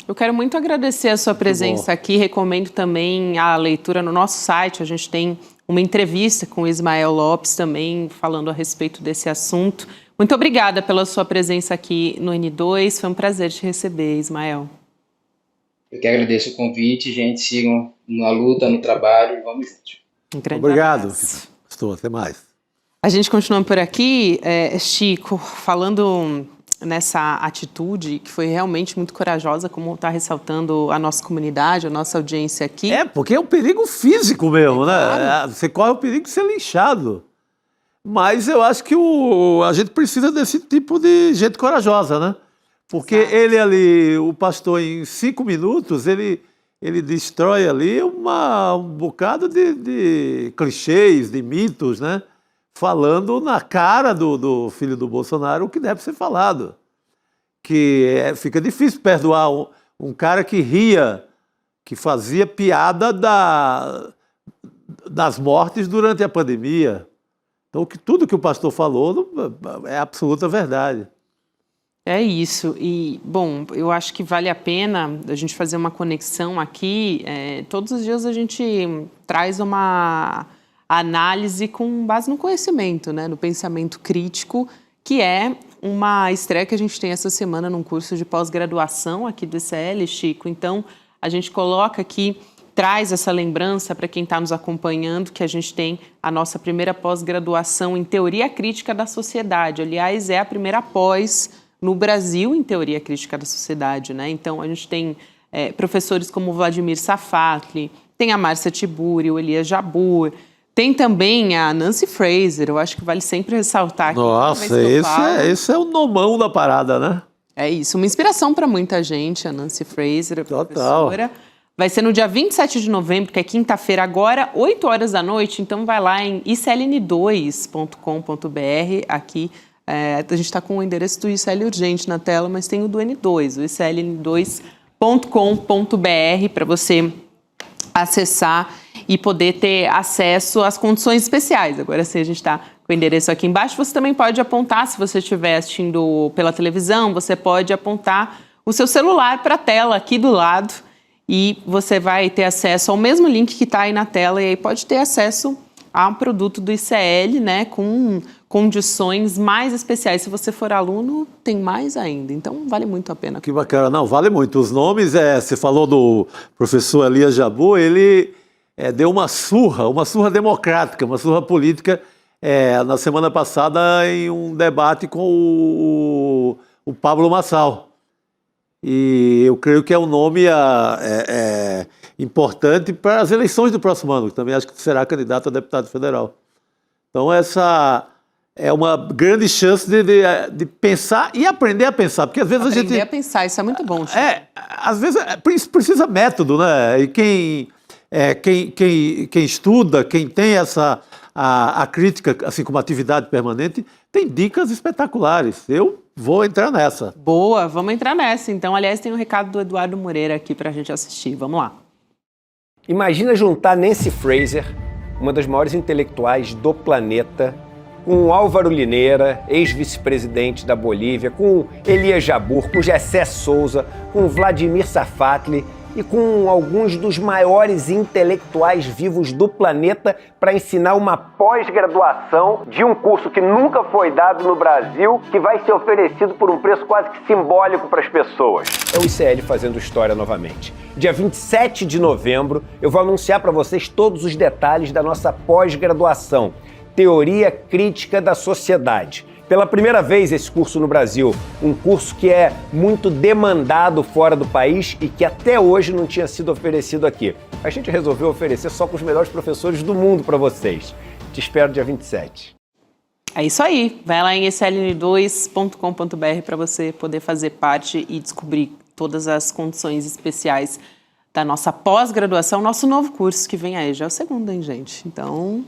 Eu quero muito agradecer a sua presença aqui, recomendo também a leitura no nosso site, a gente tem uma entrevista com o Ismael Lopes também, falando a respeito desse assunto. Muito obrigada pela sua presença aqui no N2, foi um prazer te receber, Ismael. Eu que agradeço o convite, gente, sigam na luta, no trabalho, vamos juntos. Um grande Obrigado, abraço. pastor, até mais. A gente continua por aqui, Chico, falando nessa atitude que foi realmente muito corajosa, como está ressaltando a nossa comunidade, a nossa audiência aqui. Porque é um perigo físico mesmo, né? Claro. Você corre o perigo de ser linchado. Mas eu acho que a gente precisa desse tipo de gente corajosa, né? Porque ele ali, o pastor, em 5 minutos, ele destrói ali um bocado de clichês, de mitos, né? Falando na cara do filho do Bolsonaro o que deve ser falado. Fica difícil perdoar um cara que ria, que fazia piada das mortes durante a pandemia. Então, tudo que o pastor falou é absoluta verdade. É isso. E, bom, eu acho que vale a pena a gente fazer uma conexão aqui. Todos os dias a gente traz uma análise com base no conhecimento, né, no pensamento crítico, que é uma estreia que a gente tem essa semana num curso de pós-graduação aqui do ICL, Chico. Então, a gente coloca aqui, traz essa lembrança para quem está nos acompanhando, que a gente tem a nossa primeira pós-graduação em Teoria Crítica da Sociedade. Aliás, é a primeira pós no Brasil em Teoria Crítica da Sociedade, né? Então, a gente tem professores como o Vladimir Safatli, tem a Márcia Tiburi, o Elias Jabbour, tem também a Nancy Fraser, eu acho que vale sempre ressaltar aqui. Nossa, esse é o nomão da parada, né? É isso, uma inspiração para muita gente, a Nancy Fraser, a professora. Vai ser no dia 27 de novembro, que é quinta-feira agora, 8 horas da noite, então vai lá em icln2.com.br, aqui a gente está com o endereço do ICL Urgente na tela, mas tem o do N2, o icln2.com.br, para você acessar e poder ter acesso às condições especiais. Agora sim, a gente está com o endereço aqui embaixo. Você também pode apontar, se você estiver assistindo pela televisão, você pode apontar o seu celular para a tela aqui do lado e você vai ter acesso ao mesmo link que está aí na tela e aí pode ter acesso a um produto do ICL, né, com condições mais especiais. Se você for aluno, tem mais ainda. Então, vale muito a pena. Que bacana. Não, vale muito. Os nomes, você falou do professor Elias Jabbour, ele deu uma surra democrática, uma surra política na semana passada em um debate com o Pablo Marçal. E eu creio que é um nome importante para as eleições do próximo ano, que também acho que será candidato a deputado federal. Então, essa é uma grande chance de pensar e aprender a pensar, porque às vezes aprender a pensar, isso é muito bom. Chico. Às vezes precisa método, né? E quem estuda, quem tem a crítica assim como atividade permanente, tem dicas espetaculares. Eu vou entrar nessa. Boa, vamos entrar nessa. Então, aliás, tem um recado do Eduardo Moreira aqui para a gente assistir. Vamos lá. Imagina juntar Nancy Fraser, uma das maiores intelectuais do planeta, com Álvaro Lineira, ex-vice-presidente da Bolívia, com Elias Jabbour, com Gessé Souza, com Vladimir Safatli e com alguns dos maiores intelectuais vivos do planeta para ensinar uma pós-graduação de um curso que nunca foi dado no Brasil, que vai ser oferecido por um preço quase que simbólico para as pessoas. É o ICL fazendo história novamente. Dia 27 de novembro, eu vou anunciar para vocês todos os detalhes da nossa pós-graduação, Teoria Crítica da Sociedade. Pela primeira vez esse curso no Brasil, um curso que é muito demandado fora do país e que até hoje não tinha sido oferecido aqui. A gente resolveu oferecer só com os melhores professores do mundo para vocês. Te espero dia 27. É isso aí. Vai lá em sln2.com.br para você poder fazer parte e descobrir todas as condições especiais da nossa pós-graduação, nosso novo curso que vem aí. Já é o segundo, hein, gente? Então,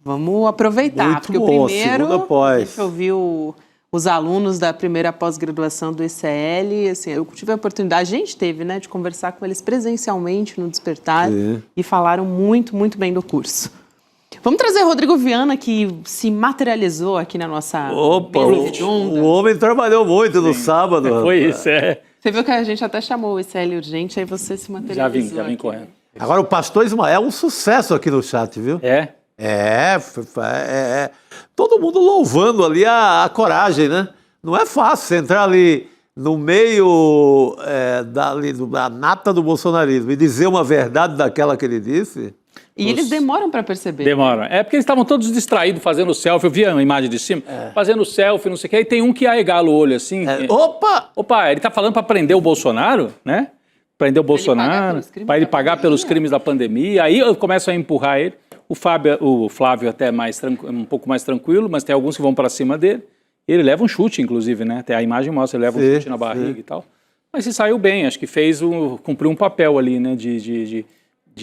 vamos aproveitar. Muito porque bom, o primeiro, a gente ouviu os alunos da primeira pós-graduação do ICL, assim, eu tive a oportunidade, a gente teve, né, de conversar com eles presencialmente no Despertar. Sim. E falaram muito, muito bem do curso. Vamos trazer o Rodrigo Viana, que se materializou aqui na nossa mesa redonda. O homem trabalhou muito no sábado. Foi isso, Você viu que a gente até chamou o ICL urgente, aí você se materializou. Já vim correndo. Agora, o Pastor Ismael é um sucesso aqui no chat, viu? Todo mundo louvando ali a coragem, né? Não é fácil você entrar ali no meio da nata do bolsonarismo e dizer uma verdade daquela que ele disse. E eles demoram para perceber. Demoram. É porque eles estavam todos distraídos fazendo selfie. Eu vi a imagem de cima, fazendo selfie, não sei o quê. E tem um que arregala o olho assim. Opa, ele tá falando para prender o Bolsonaro, né? Prender o Bolsonaro, para ele pagar pelos crimes da pandemia. Aí eu começo a empurrar ele. O Flávio até um pouco mais tranquilo, mas tem alguns que vão para cima dele. Ele leva um chute, inclusive, né? Até a imagem mostra, ele leva um chute na barriga e tal. Mas se saiu bem, acho que cumpriu um papel ali, né? De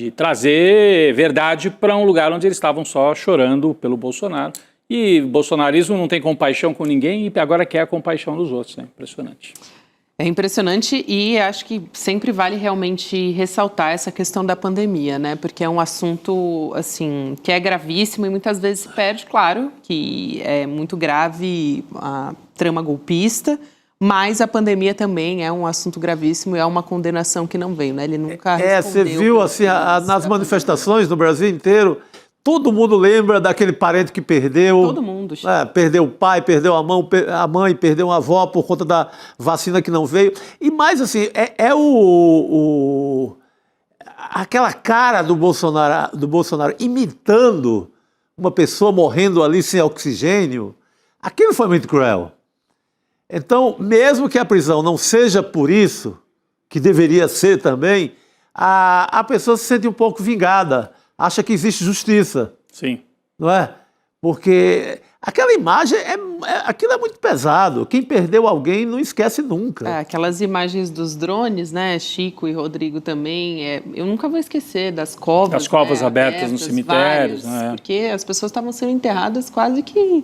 trazer verdade para um lugar onde eles estavam só chorando pelo Bolsonaro. E o bolsonarismo não tem compaixão com ninguém e agora quer a compaixão dos outros, né? Impressionante. É impressionante e acho que sempre vale realmente ressaltar essa questão da pandemia, né? Porque é um assunto, assim, que é gravíssimo e muitas vezes se perde, claro, que é muito grave a trama golpista, mas a pandemia também é um assunto gravíssimo e é uma condenação que não veio, né? Ele nunca respondeu. Você viu, assim, nas manifestações no Brasil inteiro, todo mundo lembra daquele parente que perdeu. Todo mundo. Perdeu o pai, perdeu a mãe, perdeu a avó por conta da vacina que não veio. E mais, assim, aquela cara do Bolsonaro imitando uma pessoa morrendo ali sem oxigênio. Aquilo foi muito cruel. Então, mesmo que a prisão não seja por isso, que deveria ser também, a pessoa se sente um pouco vingada, acha que existe justiça. Sim. Não é? Porque aquela imagem, aquilo é muito pesado. Quem perdeu alguém não esquece nunca. Aquelas imagens dos drones, né, Chico e Rodrigo também, eu nunca vou esquecer das covas. Das covas abertas nos cemitérios. Porque as pessoas estavam sendo enterradas quase que...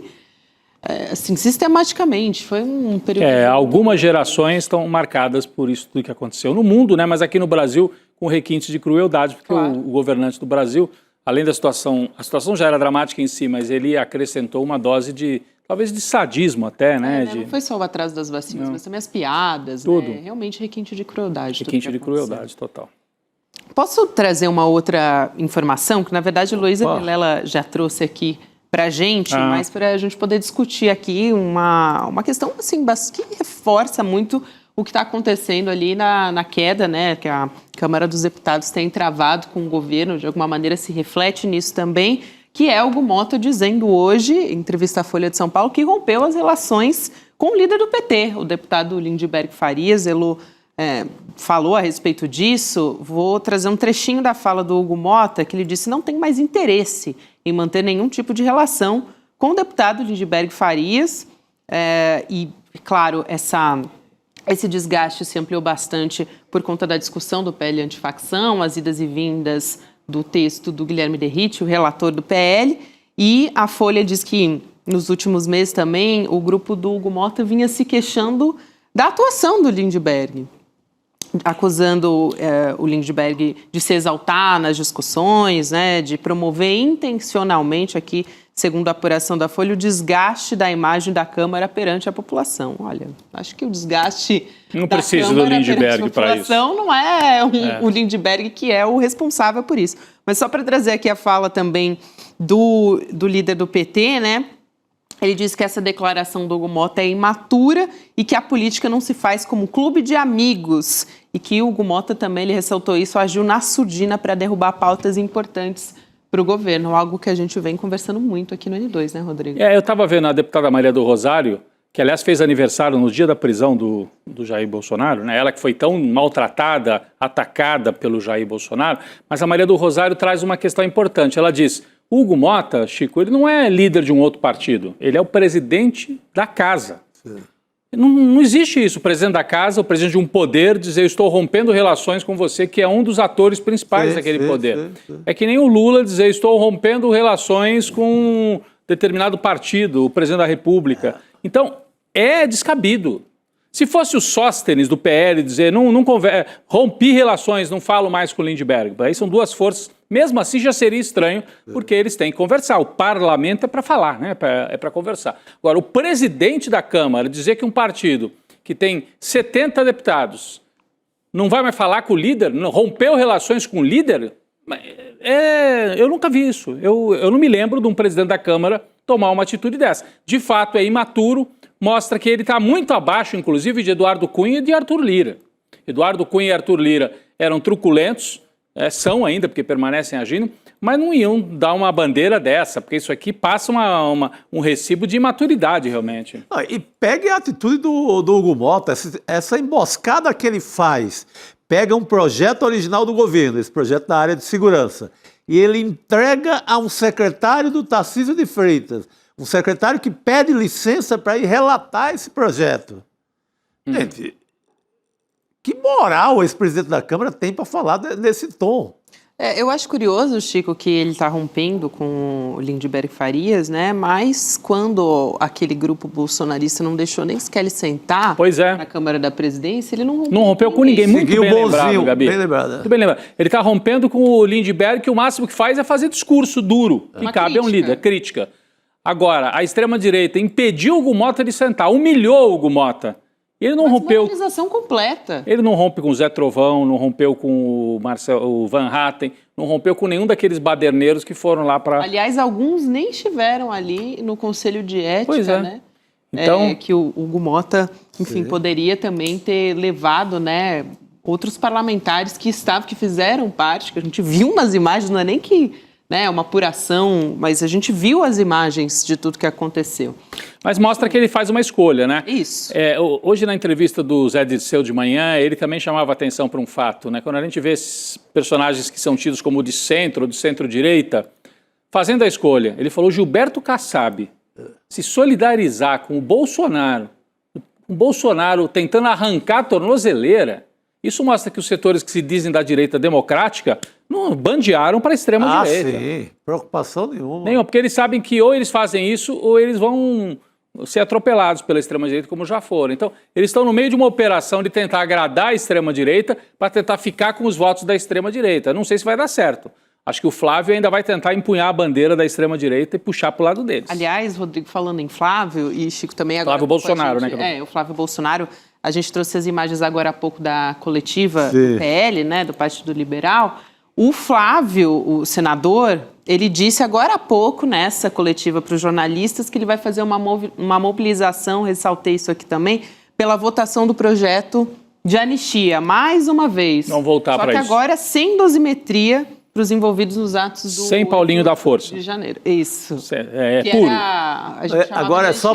assim, sistematicamente, foi um período... algumas gerações estão marcadas por isso tudo que aconteceu no mundo, né? Mas aqui no Brasil, com requintes de crueldade, porque o governante do Brasil, além da situação, a situação já era dramática em si, mas ele acrescentou uma dose talvez de sadismo até, né? Não foi só o atraso das vacinas, mas também as piadas, tudo. Né? Realmente requinte de crueldade. Requinte de crueldade, total. Posso trazer uma outra informação, que na verdade a Heloísa Vilela já trouxe aqui para a gente, mas para a gente poder discutir aqui uma questão assim, que reforça muito o que está acontecendo ali na queda, né, que a Câmara dos Deputados tem travado com o governo, de alguma maneira se reflete nisso também, que é Hugo Motta dizendo hoje, em entrevista à Folha de São Paulo, que rompeu as relações com o líder do PT, o deputado Lindenberg Farias, Elô, falou a respeito disso, vou trazer um trechinho da fala do Hugo Mota, que ele disse não tem mais interesse em manter nenhum tipo de relação com o deputado Lindbergh Farias. E, claro, esse desgaste se ampliou bastante por conta da discussão do PL antifacção, as idas e vindas do texto do Guilherme Derrite, o relator do PL, e a Folha diz que nos últimos meses também o grupo do Hugo Mota vinha se queixando da atuação do Lindbergh, acusando o Lindbergh de se exaltar nas discussões, né, de promover intencionalmente aqui, segundo a apuração da Folha, o desgaste da imagem da Câmara perante a população. Olha, acho que o desgaste não precisa do Lindbergh para isso. Não é o Lindbergh que é o responsável por isso. Mas só para trazer aqui a fala também do líder do PT, né? Ele disse que essa declaração do Hugo Mota é imatura e que a política não se faz como clube de amigos. E que o Hugo Mota também, ele ressaltou isso, agiu na surdina para derrubar pautas importantes para o governo. Algo que a gente vem conversando muito aqui no N2, né, Rodrigo? Eu estava vendo a deputada Maria do Rosário, que aliás fez aniversário no dia da prisão do Jair Bolsonaro, né? Ela que foi tão maltratada, atacada pelo Jair Bolsonaro. Mas a Maria do Rosário traz uma questão importante. Ela diz... Hugo Mota, Chico, ele não é líder de um outro partido, ele é o presidente da casa. Não existe isso, o presidente da casa, o presidente de um poder, dizer eu estou rompendo relações com você, que é um dos atores principais daquele poder. É que nem o Lula dizer estou rompendo relações com um determinado partido, o presidente da República. Então, é descabido. Se fosse o Sóstenes do PL dizer rompi relações, não falo mais com o Lindbergh, aí são duas forças. Mesmo assim já seria estranho, porque eles têm que conversar. O parlamento é para falar, né? É para conversar. Agora, o presidente da Câmara dizer que um partido que tem 70 deputados não vai mais falar com o líder, rompeu relações com o líder, eu nunca vi isso. Eu não me lembro de um presidente da Câmara tomar uma atitude dessa. De fato, é imaturo, mostra que ele está muito abaixo, inclusive, de Eduardo Cunha e de Arthur Lira. Eduardo Cunha e Arthur Lira eram truculentos, são ainda, porque permanecem agindo, mas não iam dar uma bandeira dessa, porque isso aqui passa um recibo de imaturidade, realmente. E pegue a atitude do Hugo Mota, essa emboscada que ele faz, pega um projeto original do governo, esse projeto da área de segurança, e ele entrega a um secretário do Tarcísio de Freitas, um secretário que pede licença para ir relatar esse projeto. Gente, que moral esse presidente da Câmara tem para falar nesse tom? Eu acho curioso, Chico, que ele está rompendo com o Lindbergh Farias, né? Mas quando aquele grupo bolsonarista não deixou nem sequer ele sentar na Câmara da Presidência, ele não rompeu com ninguém. Muito Seguiu bem lembrado, Gabi. Bem lembrado. Muito bem lembrado. Ele está rompendo com o Lindbergh, que o máximo que faz é fazer discurso duro, que cabe a um líder, crítica. Agora, a extrema-direita impediu o Hugo Mota de sentar, humilhou o Hugo Mota. Ele não rompeu. Mobilização completa. Ele não rompe com o Zé Trovão, não rompeu com o Van Hatten, não rompeu com nenhum daqueles baderneiros que foram lá para. Aliás, alguns nem estiveram ali no Conselho de Ética, né? Então, que o Hugo Mota, enfim, poderia também ter levado, né, outros parlamentares que fizeram parte, que a gente viu nas imagens, não é nem que, né, uma apuração, mas a gente viu as imagens de tudo que aconteceu. Mas mostra que ele faz uma escolha, né? Isso. Hoje, na entrevista do Zé Dirceu de manhã, ele também chamava atenção para um fato, né? Quando a gente vê esses personagens que são tidos como de centro ou de centro-direita, fazendo a escolha, ele falou: Gilberto Kassab se solidarizar com o Bolsonaro tentando arrancar a tornozeleira, isso mostra que os setores que se dizem da direita democrática não bandearam para a extrema-direita. Sim, preocupação nenhuma. Nenhuma, porque eles sabem que ou eles fazem isso ou eles vão ser atropelados pela extrema-direita, como já foram. Então, eles estão no meio de uma operação de tentar agradar a extrema-direita para tentar ficar com os votos da extrema-direita. Não sei se vai dar certo. Acho que o Flávio ainda vai tentar empunhar a bandeira da extrema-direita e puxar para o lado deles. Aliás, Rodrigo, falando em Flávio, e Chico também agora... Flávio Bolsonaro, né? O Flávio Bolsonaro. A gente trouxe as imagens agora há pouco da coletiva do PL, né, do Partido Liberal. O Flávio, o senador, ele disse agora há pouco nessa coletiva para os jornalistas que ele vai fazer uma mobilização, ressaltei isso aqui também, pela votação do projeto de anistia, mais uma vez. Vamos voltar para isso. Só que agora sem dosimetria para os envolvidos nos atos do... Sem Paulinho da Força. De janeiro. Isso. Puro. Agora é só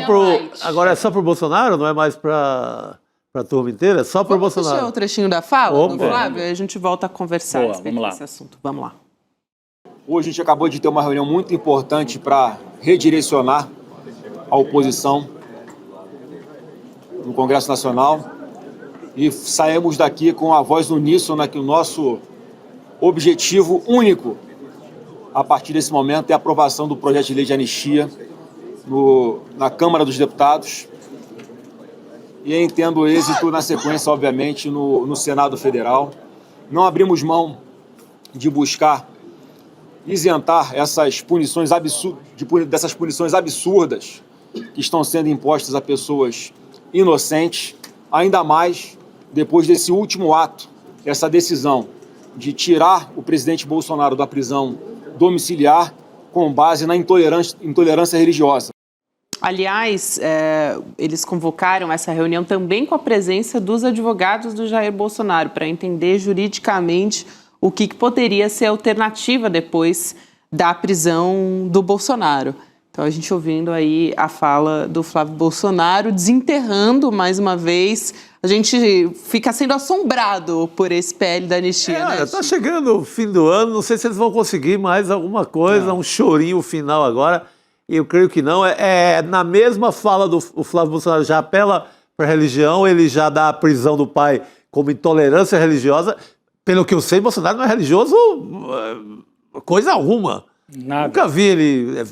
para o Bolsonaro, não é mais para para a turma inteira, só para o Bolsonaro. Vamos assistir o trechinho da fala Opa. do Flávio e a gente volta a conversar Boa, a respeito vamos lá. desse assunto. Vamos lá. Hoje a gente acabou de ter uma reunião muito importante para redirecionar a oposição no Congresso Nacional e saímos daqui com a voz uníssona que o nosso objetivo único a partir desse momento é a aprovação do projeto de lei de anistia na Câmara dos Deputados e entendo êxito na sequência, obviamente, no Senado Federal. Não abrimos mão de buscar isentar dessas punições absurdas que estão sendo impostas a pessoas inocentes, ainda mais depois desse último ato, essa decisão de tirar o presidente Bolsonaro da prisão domiciliar com base na intolerância religiosa. Aliás, eles convocaram essa reunião também com a presença dos advogados do Jair Bolsonaro para entender juridicamente o que poderia ser a alternativa depois da prisão do Bolsonaro. Então, a gente ouvindo aí a fala do Flávio Bolsonaro, desenterrando mais uma vez. A gente fica sendo assombrado por esse PL da anistia, né? Está chegando o fim do ano, não sei se eles vão conseguir mais alguma coisa, um chorinho final agora. Eu creio que não. Na mesma fala do Flávio Bolsonaro, já apela para a religião, ele já dá a prisão do pai como intolerância religiosa. Pelo que eu sei, Bolsonaro não é religioso coisa alguma. Nada. Nunca vi ele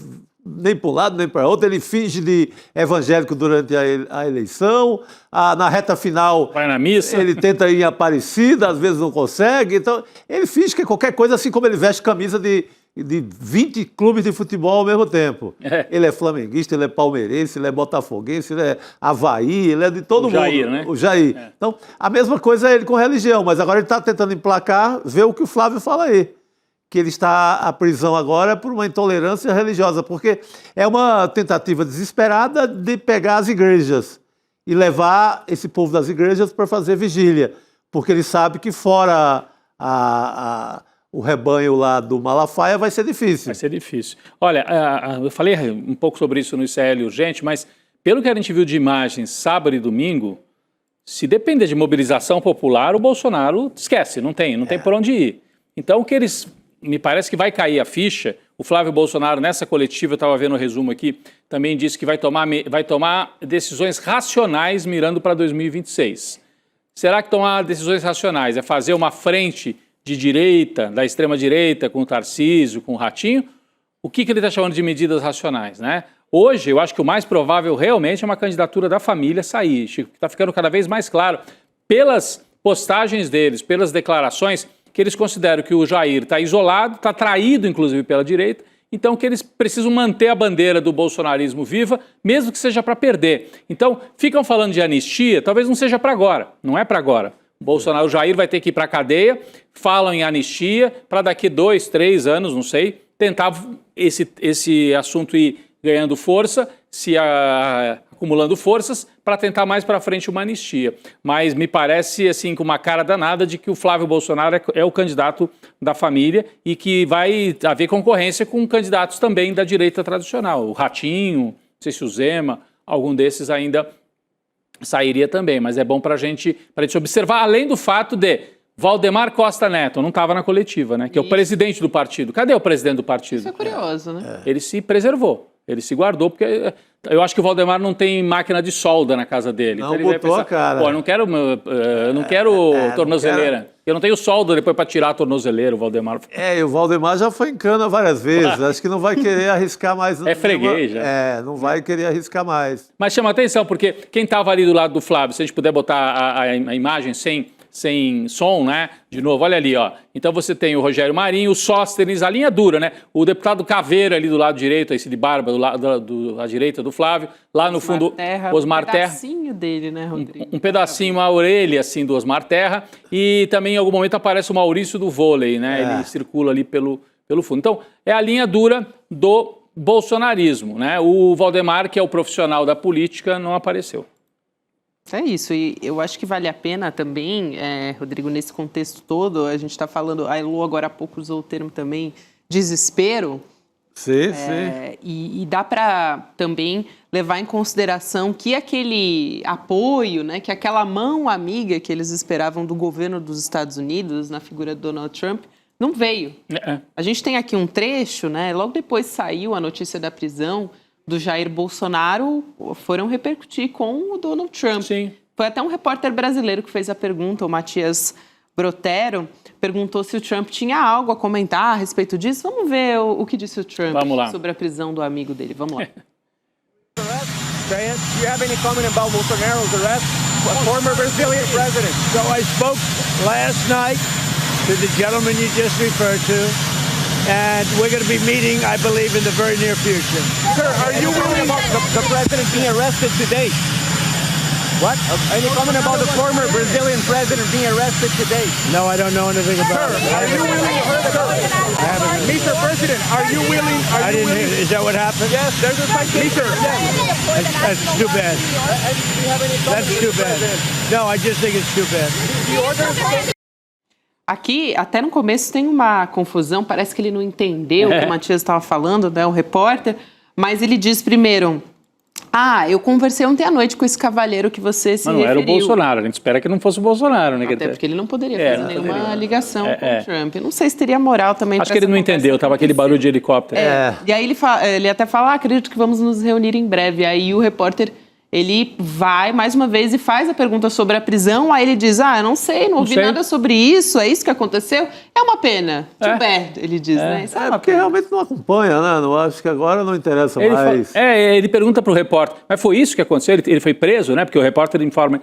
nem para um lado nem para outro. Ele finge de evangélico durante a eleição. Na reta final, vai na missa. Ele tenta ir em Aparecida, às vezes não consegue. Então, ele finge que é qualquer coisa, assim como ele veste camisa de 20 clubes de futebol ao mesmo tempo. Ele é flamenguista, ele é palmeirense, ele é botafoguense, ele é Avaí, ele é de todo mundo. Jair, né? O Jair. Então, a mesma coisa é ele com religião, mas agora ele está tentando emplacar, ver o que o Flávio fala aí. Que ele está à prisão agora por uma intolerância religiosa, porque é uma tentativa desesperada de pegar as igrejas e levar esse povo das igrejas para fazer vigília, porque ele sabe que fora o rebanho lá do Malafaia vai ser difícil. Vai ser difícil. Olha, eu falei um pouco sobre isso no ICL Urgente, mas pelo que a gente viu de imagens sábado e domingo, se depender de mobilização popular, o Bolsonaro esquece, não tem por onde ir. Então, o que eles... Me parece que vai cair a ficha. O Flávio Bolsonaro, nessa coletiva, eu estava vendo o resumo aqui, também disse que vai tomar decisões racionais mirando para 2026. Será que tomar decisões racionais é fazer uma frente de direita, da extrema-direita, com o Tarcísio, com o Ratinho? O que ele está chamando de medidas racionais, né? Hoje, eu acho que o mais provável realmente é uma candidatura da família sair, Chico, que está ficando cada vez mais claro pelas postagens deles, pelas declarações, que eles consideram que o Jair está isolado, está traído, inclusive, pela direita, então que eles precisam manter a bandeira do bolsonarismo viva, mesmo que seja para perder. Então, ficam falando de anistia, talvez não seja para agora, não é para agora. O Jair vai ter que ir para a cadeia, falam em anistia, para daqui 2, 3 anos, não sei, tentar esse assunto ir ganhando força, acumulando forças, para tentar mais para frente uma anistia. Mas me parece, assim, com uma cara danada de que o Flávio Bolsonaro é o candidato da família e que vai haver concorrência com candidatos também da direita tradicional. O Ratinho, não sei se o Zema, algum desses ainda sairia também. Mas é bom para a gente observar, além do fato de Valdemar Costa Neto, não estava na coletiva, né? Que é o presidente do partido. Cadê o presidente do partido? Isso é curioso, né? Ele se preservou. Ele se guardou, porque eu acho que o Valdemar não tem máquina de solda na casa dele. Não, então ele botou a cara. Pô, eu não quero tornozeleira. Eu não tenho solda depois para tirar a tornozeleira, o Valdemar. E o Valdemar já foi em cana várias vezes. Acho que não vai querer arriscar mais. É freguês, já. Não vai querer arriscar mais. Mas chama atenção, porque quem estava ali do lado do Flávio, se a gente puder botar a imagem sem som, né? De novo, olha ali, ó. Então você tem o Rogério Marinho, o Sóstenes, a linha dura, né? O deputado Caveira ali do lado direito, esse de barba, à direita do Flávio. Lá no fundo, Osmar Terra. Um pedacinho dele, né, Rodrigo? Um pedacinho, uma orelha, assim, do Osmar Terra. E também, em algum momento, aparece o Maurício do vôlei, né? Ele circula ali pelo fundo. Então, é a linha dura do bolsonarismo, né? O Valdemar, que é o profissional da política, não apareceu. É isso, e eu acho que vale a pena também, Rodrigo, nesse contexto todo, a gente está falando, a Elô agora há pouco usou o termo também, desespero. Sim. E dá para também levar em consideração que aquele apoio, né, que aquela mão amiga que eles esperavam do governo dos Estados Unidos, na figura do Donald Trump, não veio. A gente tem aqui um trecho, né, logo depois saiu a notícia da prisão do Jair Bolsonaro, foram repercutir com o Donald Trump. Sim. Foi até um repórter brasileiro que fez a pergunta, o Matias Brotero, perguntou se o Trump tinha algo a comentar a respeito disso. Vamos ver o que disse o Trump sobre a prisão do amigo dele. Vamos lá. Do you have any comment about Bolsonaro's arrest? A former Brazilian president. So I spoke last night to the gentleman you just referred to, and we're going to be meeting, I believe, in the very near future. Sir, are you willing about the president being arrested today? What? Any comment about the former Brazilian president being arrested today? No, I don't know anything about it. Are you willing? Mr. President, are you willing? I didn't hear. Is that what happened? Yes, there's a citation. That's too bad. That's too bad. No, I just think it's too bad. Aqui, até no começo, tem uma confusão. Parece que ele não entendeu o que o Matias estava falando, né, o repórter. Mas ele diz primeiro... eu conversei ontem à noite com esse cavalheiro que você se referiu. Não era o Bolsonaro, a gente espera que não fosse o Bolsonaro, né? Até porque ele não poderia fazer nenhuma ligação com o Trump. Eu não sei se teria moral também. Acho que ele não entendeu, estava aquele barulho de helicóptero. E aí ele até fala, acredito que vamos nos reunir em breve. Aí o repórter, ele vai mais uma vez e faz a pergunta sobre a prisão, aí ele diz, eu não sei, não ouvi nada sobre isso, é isso que aconteceu? É uma pena, too bad, ele diz, né? Isso porque realmente não acompanha, né? Não, acho que agora não interessa mais. Ele pergunta para o repórter, mas foi isso que aconteceu? Ele foi preso, né? Porque o repórter informa,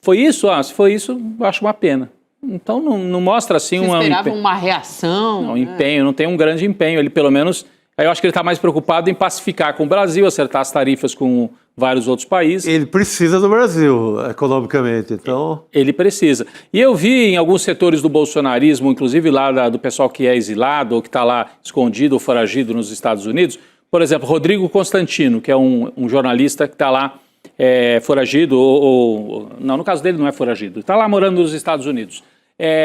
foi isso? Se foi isso, eu acho uma pena. Então não mostra assim Você esperava uma reação? Não, empenho, não tem um grande empenho, ele pelo menos... Eu acho que ele está mais preocupado em pacificar com o Brasil, acertar as tarifas com vários outros países. Ele precisa do Brasil, economicamente, então... Ele precisa. E eu vi em alguns setores do bolsonarismo, inclusive lá do pessoal que é exilado ou que está lá escondido ou foragido nos Estados Unidos, por exemplo, Rodrigo Constantino, que é um jornalista que está lá foragido, não, no caso dele não é foragido, está lá morando nos Estados Unidos,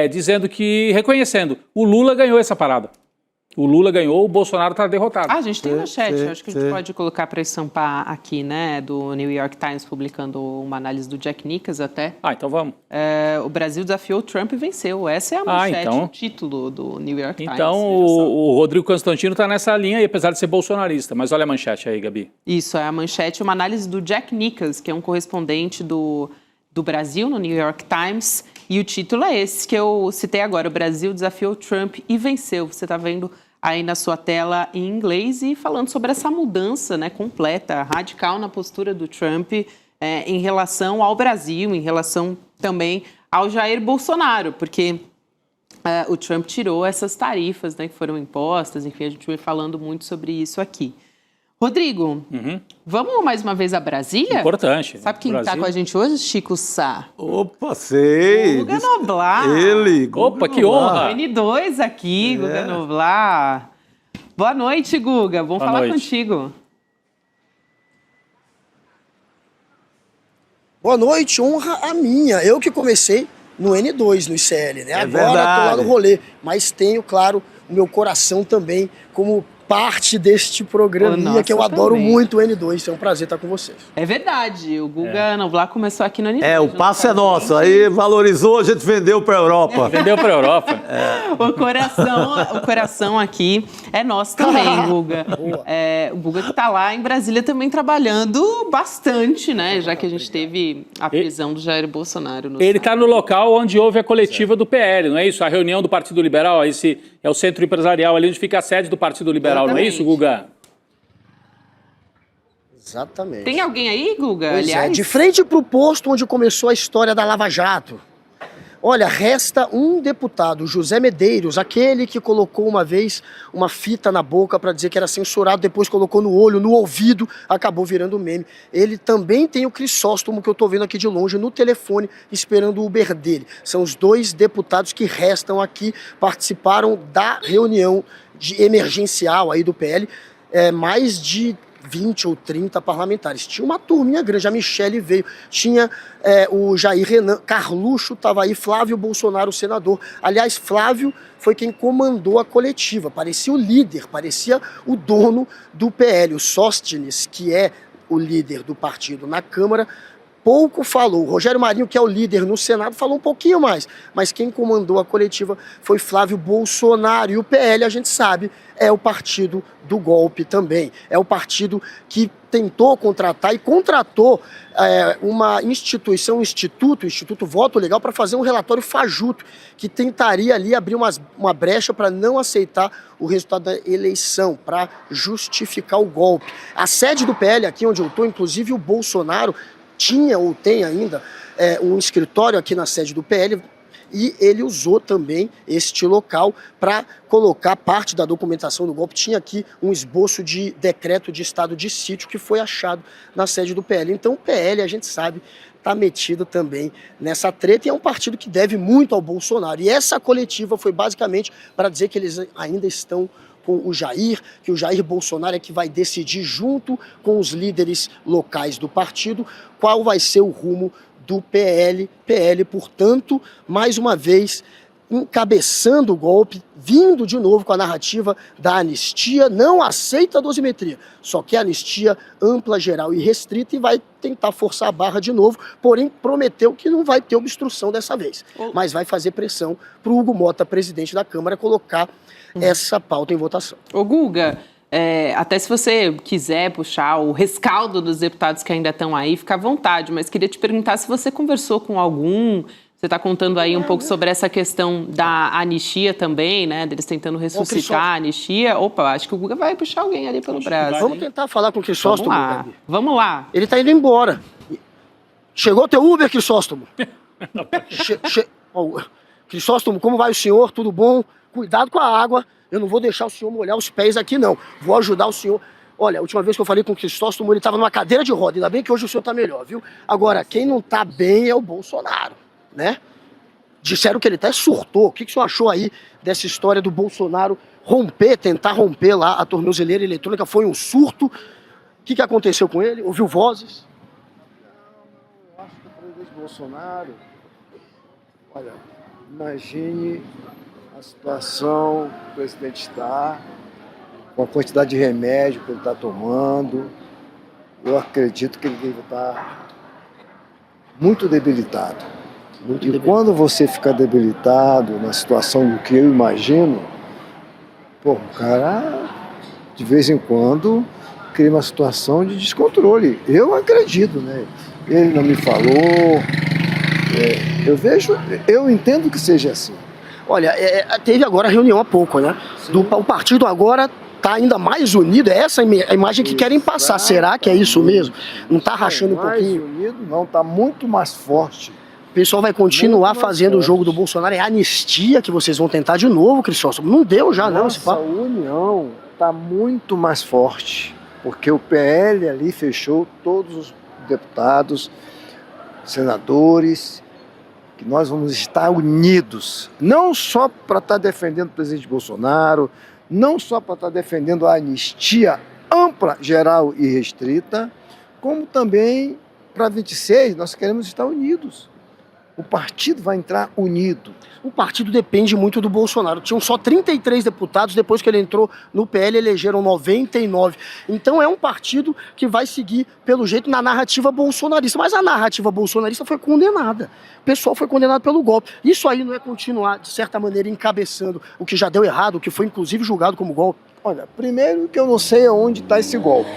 dizendo que, reconhecendo, o Lula ganhou essa parada. O Lula ganhou, o Bolsonaro está derrotado. A gente tem manchete, acho que a gente pode colocar para estampar aqui, né, do New York Times, publicando uma análise do Jack Nicholson até. Então vamos. O Brasil desafiou o Trump e venceu. Essa é a manchete, o título do New York Times. Então o Rodrigo Constantino está nessa linha, aí, apesar de ser bolsonarista. Mas olha a manchete aí, Gabi. Isso, é a manchete, uma análise do Jack Nicholson, que é um correspondente do Brasil no New York Times. E o título é esse que eu citei agora. O Brasil desafiou Trump e venceu. Você está vendo aí na sua tela em inglês e falando sobre essa mudança, né, completa, radical na postura do Trump em relação ao Brasil, em relação também ao Jair Bolsonaro, porque o Trump tirou essas tarifas, né, que foram impostas. Enfim, a gente vai falando muito sobre isso aqui. Rodrigo, vamos mais uma vez a Brasília? Importante. Sabe quem está com a gente hoje? Chico Sá. Opa, sei. Guga Noblar. Opa, que honra. N2 aqui, Guga Noblar. Boa noite, Guga. Vamos falar contigo. Boa noite, honra a minha. Eu que comecei no N2, no ICL, né? Agora tô lá no rolê, mas tenho, claro, o meu coração também como parte deste programinha que eu adoro muito, o N2. É um prazer estar com vocês. É verdade, o Guga Noblar começou aqui no N2. O passo é nosso, aí valorizou, a gente vendeu para a Europa. Vendeu para a Europa. O coração aqui é nosso também, Guga. O Guga que está lá em Brasília também trabalhando bastante, né? Já que a gente teve a prisão do Jair Bolsonaro. Ele está no local onde houve a coletiva do PL, não é isso? A reunião do Partido Liberal, esse é o centro empresarial ali onde fica a sede do Partido Liberal. Não é isso, Guga? Exatamente. Tem alguém aí, Guga? Pois aliás? De frente para o posto onde começou a história da Lava Jato. Olha, resta um deputado, José Medeiros, aquele que colocou uma vez uma fita na boca para dizer que era censurado, depois colocou no olho, no ouvido, acabou virando meme. Ele também tem o Crisóstomo, que eu estou vendo aqui de longe, no telefone, esperando o Uber dele. São os dois deputados que restam aqui, participaram da reunião emergencial aí do PL, mais de 20 ou 30 parlamentares. Tinha uma turminha grande, a Michele veio, tinha o Jair Renan, Carluxo estava aí, Flávio Bolsonaro, o senador. Aliás, Flávio foi quem comandou a coletiva, parecia o líder, parecia o dono do PL, o Sóstenes, que é o líder do partido na Câmara, pouco falou. O Rogério Marinho, que é o líder no Senado, falou um pouquinho mais. Mas quem comandou a coletiva foi Flávio Bolsonaro. E o PL, a gente sabe, é o partido do golpe também. É o partido que tentou contratar e contratou uma instituição, o Instituto Voto Legal, para fazer um relatório fajuto, que tentaria ali abrir uma brecha para não aceitar o resultado da eleição, para justificar o golpe. A sede do PL, aqui onde eu estou, inclusive o Bolsonaro, tinha ou tem ainda um escritório aqui na sede do PL, e ele usou também este local para colocar parte da documentação do golpe. Tinha aqui um esboço de decreto de estado de sítio que foi achado na sede do PL. Então o PL, a gente sabe, está metido também nessa treta, e é um partido que deve muito ao Bolsonaro. E essa coletiva foi basicamente para dizer que eles ainda estão com o Jair, que o Jair Bolsonaro é que vai decidir junto com os líderes locais do partido qual vai ser o rumo do PL. PL, portanto, mais uma vez, encabeçando o golpe, vindo de novo com a narrativa da anistia, não aceita a dosimetria, só quer anistia ampla, geral e restrita, e vai tentar forçar a barra de novo, porém prometeu que não vai ter obstrução dessa vez, mas vai fazer pressão para o Hugo Mota, presidente da Câmara, colocar essa pauta em votação. Ô Guga, até se você quiser puxar o rescaldo dos deputados que ainda estão aí, fica à vontade, mas queria te perguntar se você conversou com algum. Você está contando aí um pouco sobre essa questão da anistia também, né? Deles tentando ressuscitar a anistia. Opa, acho que o Guga vai puxar alguém ali pelo braço. Vamos tentar falar com o Crisóstomo. Vamos lá. Ele está indo embora. Chegou teu Uber, Crisóstomo? Crisóstomo, como vai o senhor? Tudo bom? Cuidado com a água. Eu não vou deixar o senhor molhar os pés aqui, não. Vou ajudar o senhor. Olha, a última vez que eu falei com o Crisóstomo, ele estava numa cadeira de roda. Ainda bem que hoje o senhor está melhor, viu? Agora, quem não está bem é o Bolsonaro, né? Disseram que ele até surtou. O que o senhor achou aí dessa história do Bolsonaro tentar romper lá a tornozeleira eletrônica? Foi um surto? O que aconteceu com ele? Ouviu vozes? Eu acho que o presidente Bolsonaro... Olha, imagine a situação que o presidente está, com a quantidade de remédio que ele está tomando. Eu acredito que ele deve estar muito debilitado. Quando você fica debilitado na situação do que eu imagino, o cara, de vez em quando, cria uma situação de descontrole. Eu acredito, né? Ele não me falou. Eu entendo que seja assim. Olha, teve agora a reunião há pouco, né? O partido agora está ainda mais unido. É essa a imagem que querem passar. Será que é isso mesmo? Não está rachando um pouquinho? Mais unido, não, está muito mais forte. O pessoal vai continuar fazendo o jogo do Bolsonaro. É a anistia que vocês vão tentar de novo, Crisóstomo. Não deu já, não, esse papo. A união está muito mais forte, porque o PL ali fechou todos os deputados, senadores, que nós vamos estar unidos, não só para estar defendendo o presidente Bolsonaro, não só para estar defendendo a anistia ampla, geral e restrita, como também para 26 nós queremos estar unidos. O partido vai entrar unido. O partido depende muito do Bolsonaro. Tinham só 33 deputados, depois que ele entrou no PL, elegeram 99. Então é um partido que vai seguir, pelo jeito, na narrativa bolsonarista. Mas a narrativa bolsonarista foi condenada. O pessoal foi condenado pelo golpe. Isso aí não é continuar, de certa maneira, encabeçando o que já deu errado, o que foi, inclusive, julgado como golpe? Olha, primeiro que eu não sei aonde está esse golpe.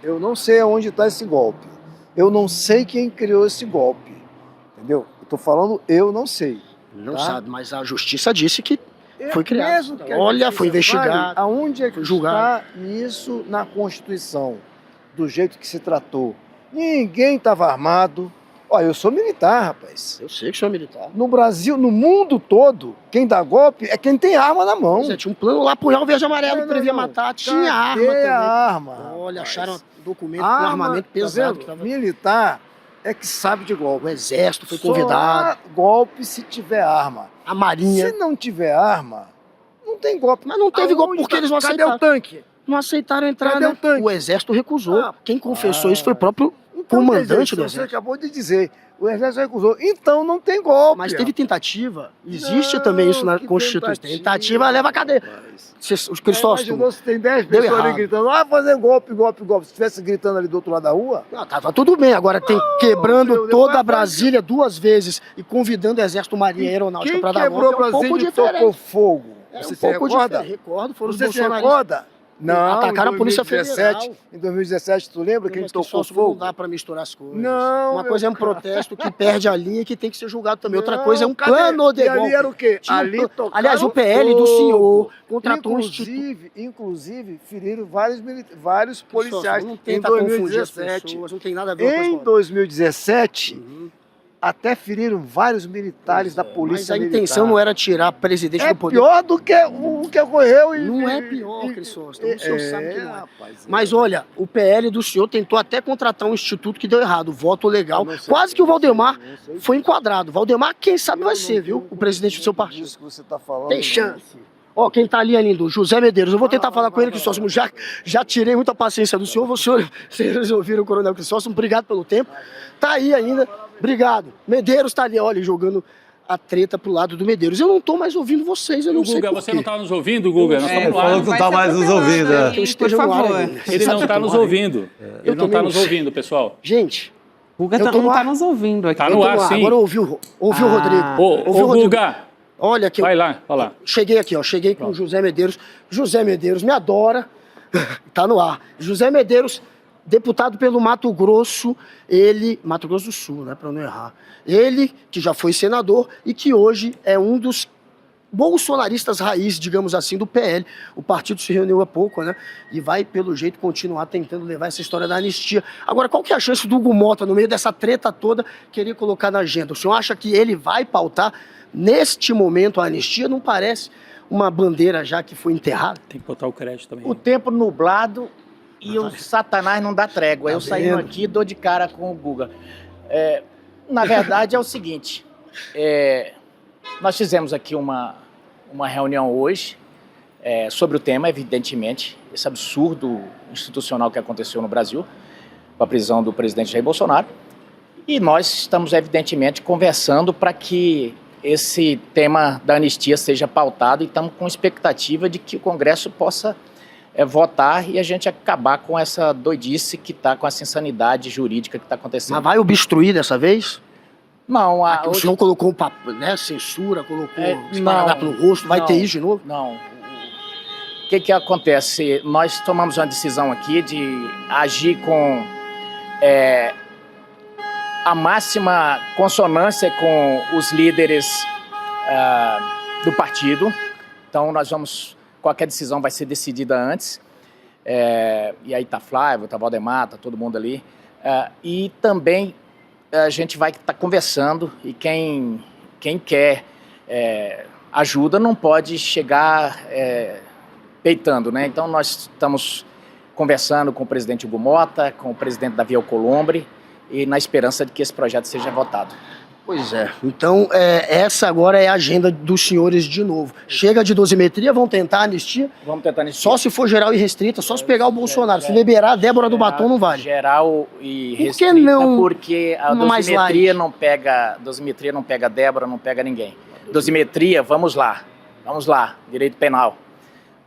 Eu não sei aonde está esse golpe. Eu não sei quem criou esse golpe, entendeu? Eu estou falando, eu não sei. Não sabe, mas a justiça disse que foi criado. Olha, foi investigado. Aonde é que está isso na Constituição, do jeito que se tratou? Ninguém estava armado. Olha, eu sou militar, rapaz. Eu sei que sou militar. No Brasil, no mundo todo, quem dá golpe é quem tem arma na mão. Tinha um plano lá, punhal verde e amarelo, que previa matar. Tinha arma também. Arma. Olha, acharam documento com armamento pesado. Tá militar é que sabe de golpe. O exército foi convidado. Só golpe se tiver arma. A marinha. Se não tiver arma, não tem golpe. Mas não teve golpe porque eles não aceitaram. Cadê o tanque? Não aceitaram entrar, né? O exército recusou. Quem confessou isso foi o próprio comandante do Você Exército. acabou de dizer, o Exército recusou. Então não tem golpe. Mas teve tentativa. Existe também isso na Constituição. Tentativa leva a cadeia. Cristóstomo. Imaginou se tem 10 deu pessoas ali errado. gritando, fazer golpe, golpe, golpe. Se estivesse gritando ali do outro lado da rua... Não, tava tudo bem. Agora tem quebrando meu Deus, toda a mas- Brasília 2 vezes e convidando o Exército, Marinha e Aeronáutica Quem para dar quebrou golpe. É um pouco Brasília e diferente. tocou fogo? É Você um se pouco recorda? diferente. Recordo, foram os Você se bolsonaristas. recorda? Não, Atacaram a Polícia Federal. Em 2017, tu lembra que a gente tocou Não fogo? dá para misturar as coisas. Não, Uma meu coisa é um cara. protesto que perde a linha e que tem que ser julgado também. Outra coisa é um cadê? plano de E ali golpe. era o quê? Tinha um Ali plano. tocaram Aliás, o PL do fogo. senhor contratou um instituto. Inclusive, feriram vários policiais Não em tenta confundir as 2017. pessoas, não tem nada a ver com a Em coisa. 2017, até feriram vários militares da Mas polícia a militar. intenção não era tirar presidente É do poder. pior do que o que ocorreu. Não é pior, Crisóstomo. O senhor sabe que não é. rapaz. Mas olha, o PL do senhor tentou até contratar um instituto que deu errado, voto legal. Quase que o Valdemar foi enquadrado. Valdemar, quem sabe vai ser, viu? O presidente do seu partido. Isso que você está falando. Tem chance. Ó, quem tá ali é lindo, José Medeiros. Eu vou tentar falar com ele, Crisóstomo. Já tirei muita paciência do senhor. Vocês ouviram o Coronel Crisóstomo. Obrigado pelo tempo. Tá aí ainda. Obrigado. Medeiros tá ali, olha, jogando a treta pro lado do Medeiros. Eu não tô mais ouvindo vocês, eu não sei Guga, por você quê. não tá nos ouvindo, Guga? Nós estamos no ar. Falou que não tá mais nos ouvindo. Que eu esteja no ar ainda. Ele não está nos ouvindo. Ele não está também nos não. ouvindo, pessoal. Gente, Guga eu tô não no tá ar. nos ouvindo aqui. Tá no ar, sim. Agora ouviu o Rodrigo. Ô, Ouviu o Rodrigo. Guga, Olha aqui. vai lá, vai lá. Cheguei aqui, ó. Cheguei com o José Medeiros. José Medeiros me adora. Tá no ar. José Medeiros, deputado pelo Mato Grosso, Mato Grosso do Sul, né, para não errar. Ele, que já foi senador e que hoje é um dos bolsonaristas raiz, digamos assim, do PL. O partido se reuniu há pouco, né, e vai, pelo jeito, continuar tentando levar essa história da anistia. Agora, qual que é a chance do Hugo Mota, no meio dessa treta toda, querer colocar na agenda? O senhor acha que ele vai pautar, neste momento, a anistia? Não parece uma bandeira já que foi enterrada? Tem que botar o crédito também. O tempo nublado e o Satanás não dá trégua. Eu saindo aqui dou de cara com o Guga. Na verdade é o seguinte, nós fizemos aqui uma reunião hoje sobre o tema, evidentemente, esse absurdo institucional que aconteceu no Brasil, com a prisão do presidente Jair Bolsonaro, e nós estamos evidentemente conversando para que esse tema da anistia seja pautado e estamos com expectativa de que o Congresso possa votar e a gente acabar com essa doidice que está, com essa insanidade jurídica que está acontecendo. Mas vai obstruir dessa vez? Não. O senhor colocou censura, colocou esparadrapo no rosto, vai ter isso de novo? Não. O que acontece? Nós tomamos uma decisão aqui de agir com a máxima consonância com os líderes do partido. Então nós vamos... Qualquer decisão vai ser decidida antes. E aí tá Flávio, tá Valdemar, tá todo mundo ali. E também a gente vai estar conversando e quem quer ajuda não pode chegar peitando, né? Então nós estamos conversando com o presidente Hugo Mota, com o presidente Davi Alcolumbre e na esperança de que esse projeto seja votado. Pois é. Então, essa agora é a agenda dos senhores de novo. Chega de dosimetria, vão tentar anistia? Vamos tentar anistia. Só se for geral e restrita, só se pegar o Bolsonaro. Se liberar a Débora do Batom, não vale. Geral e Por que restrita, não porque a dosimetria não pega Débora, não pega ninguém. Dosimetria, vamos lá, direito penal.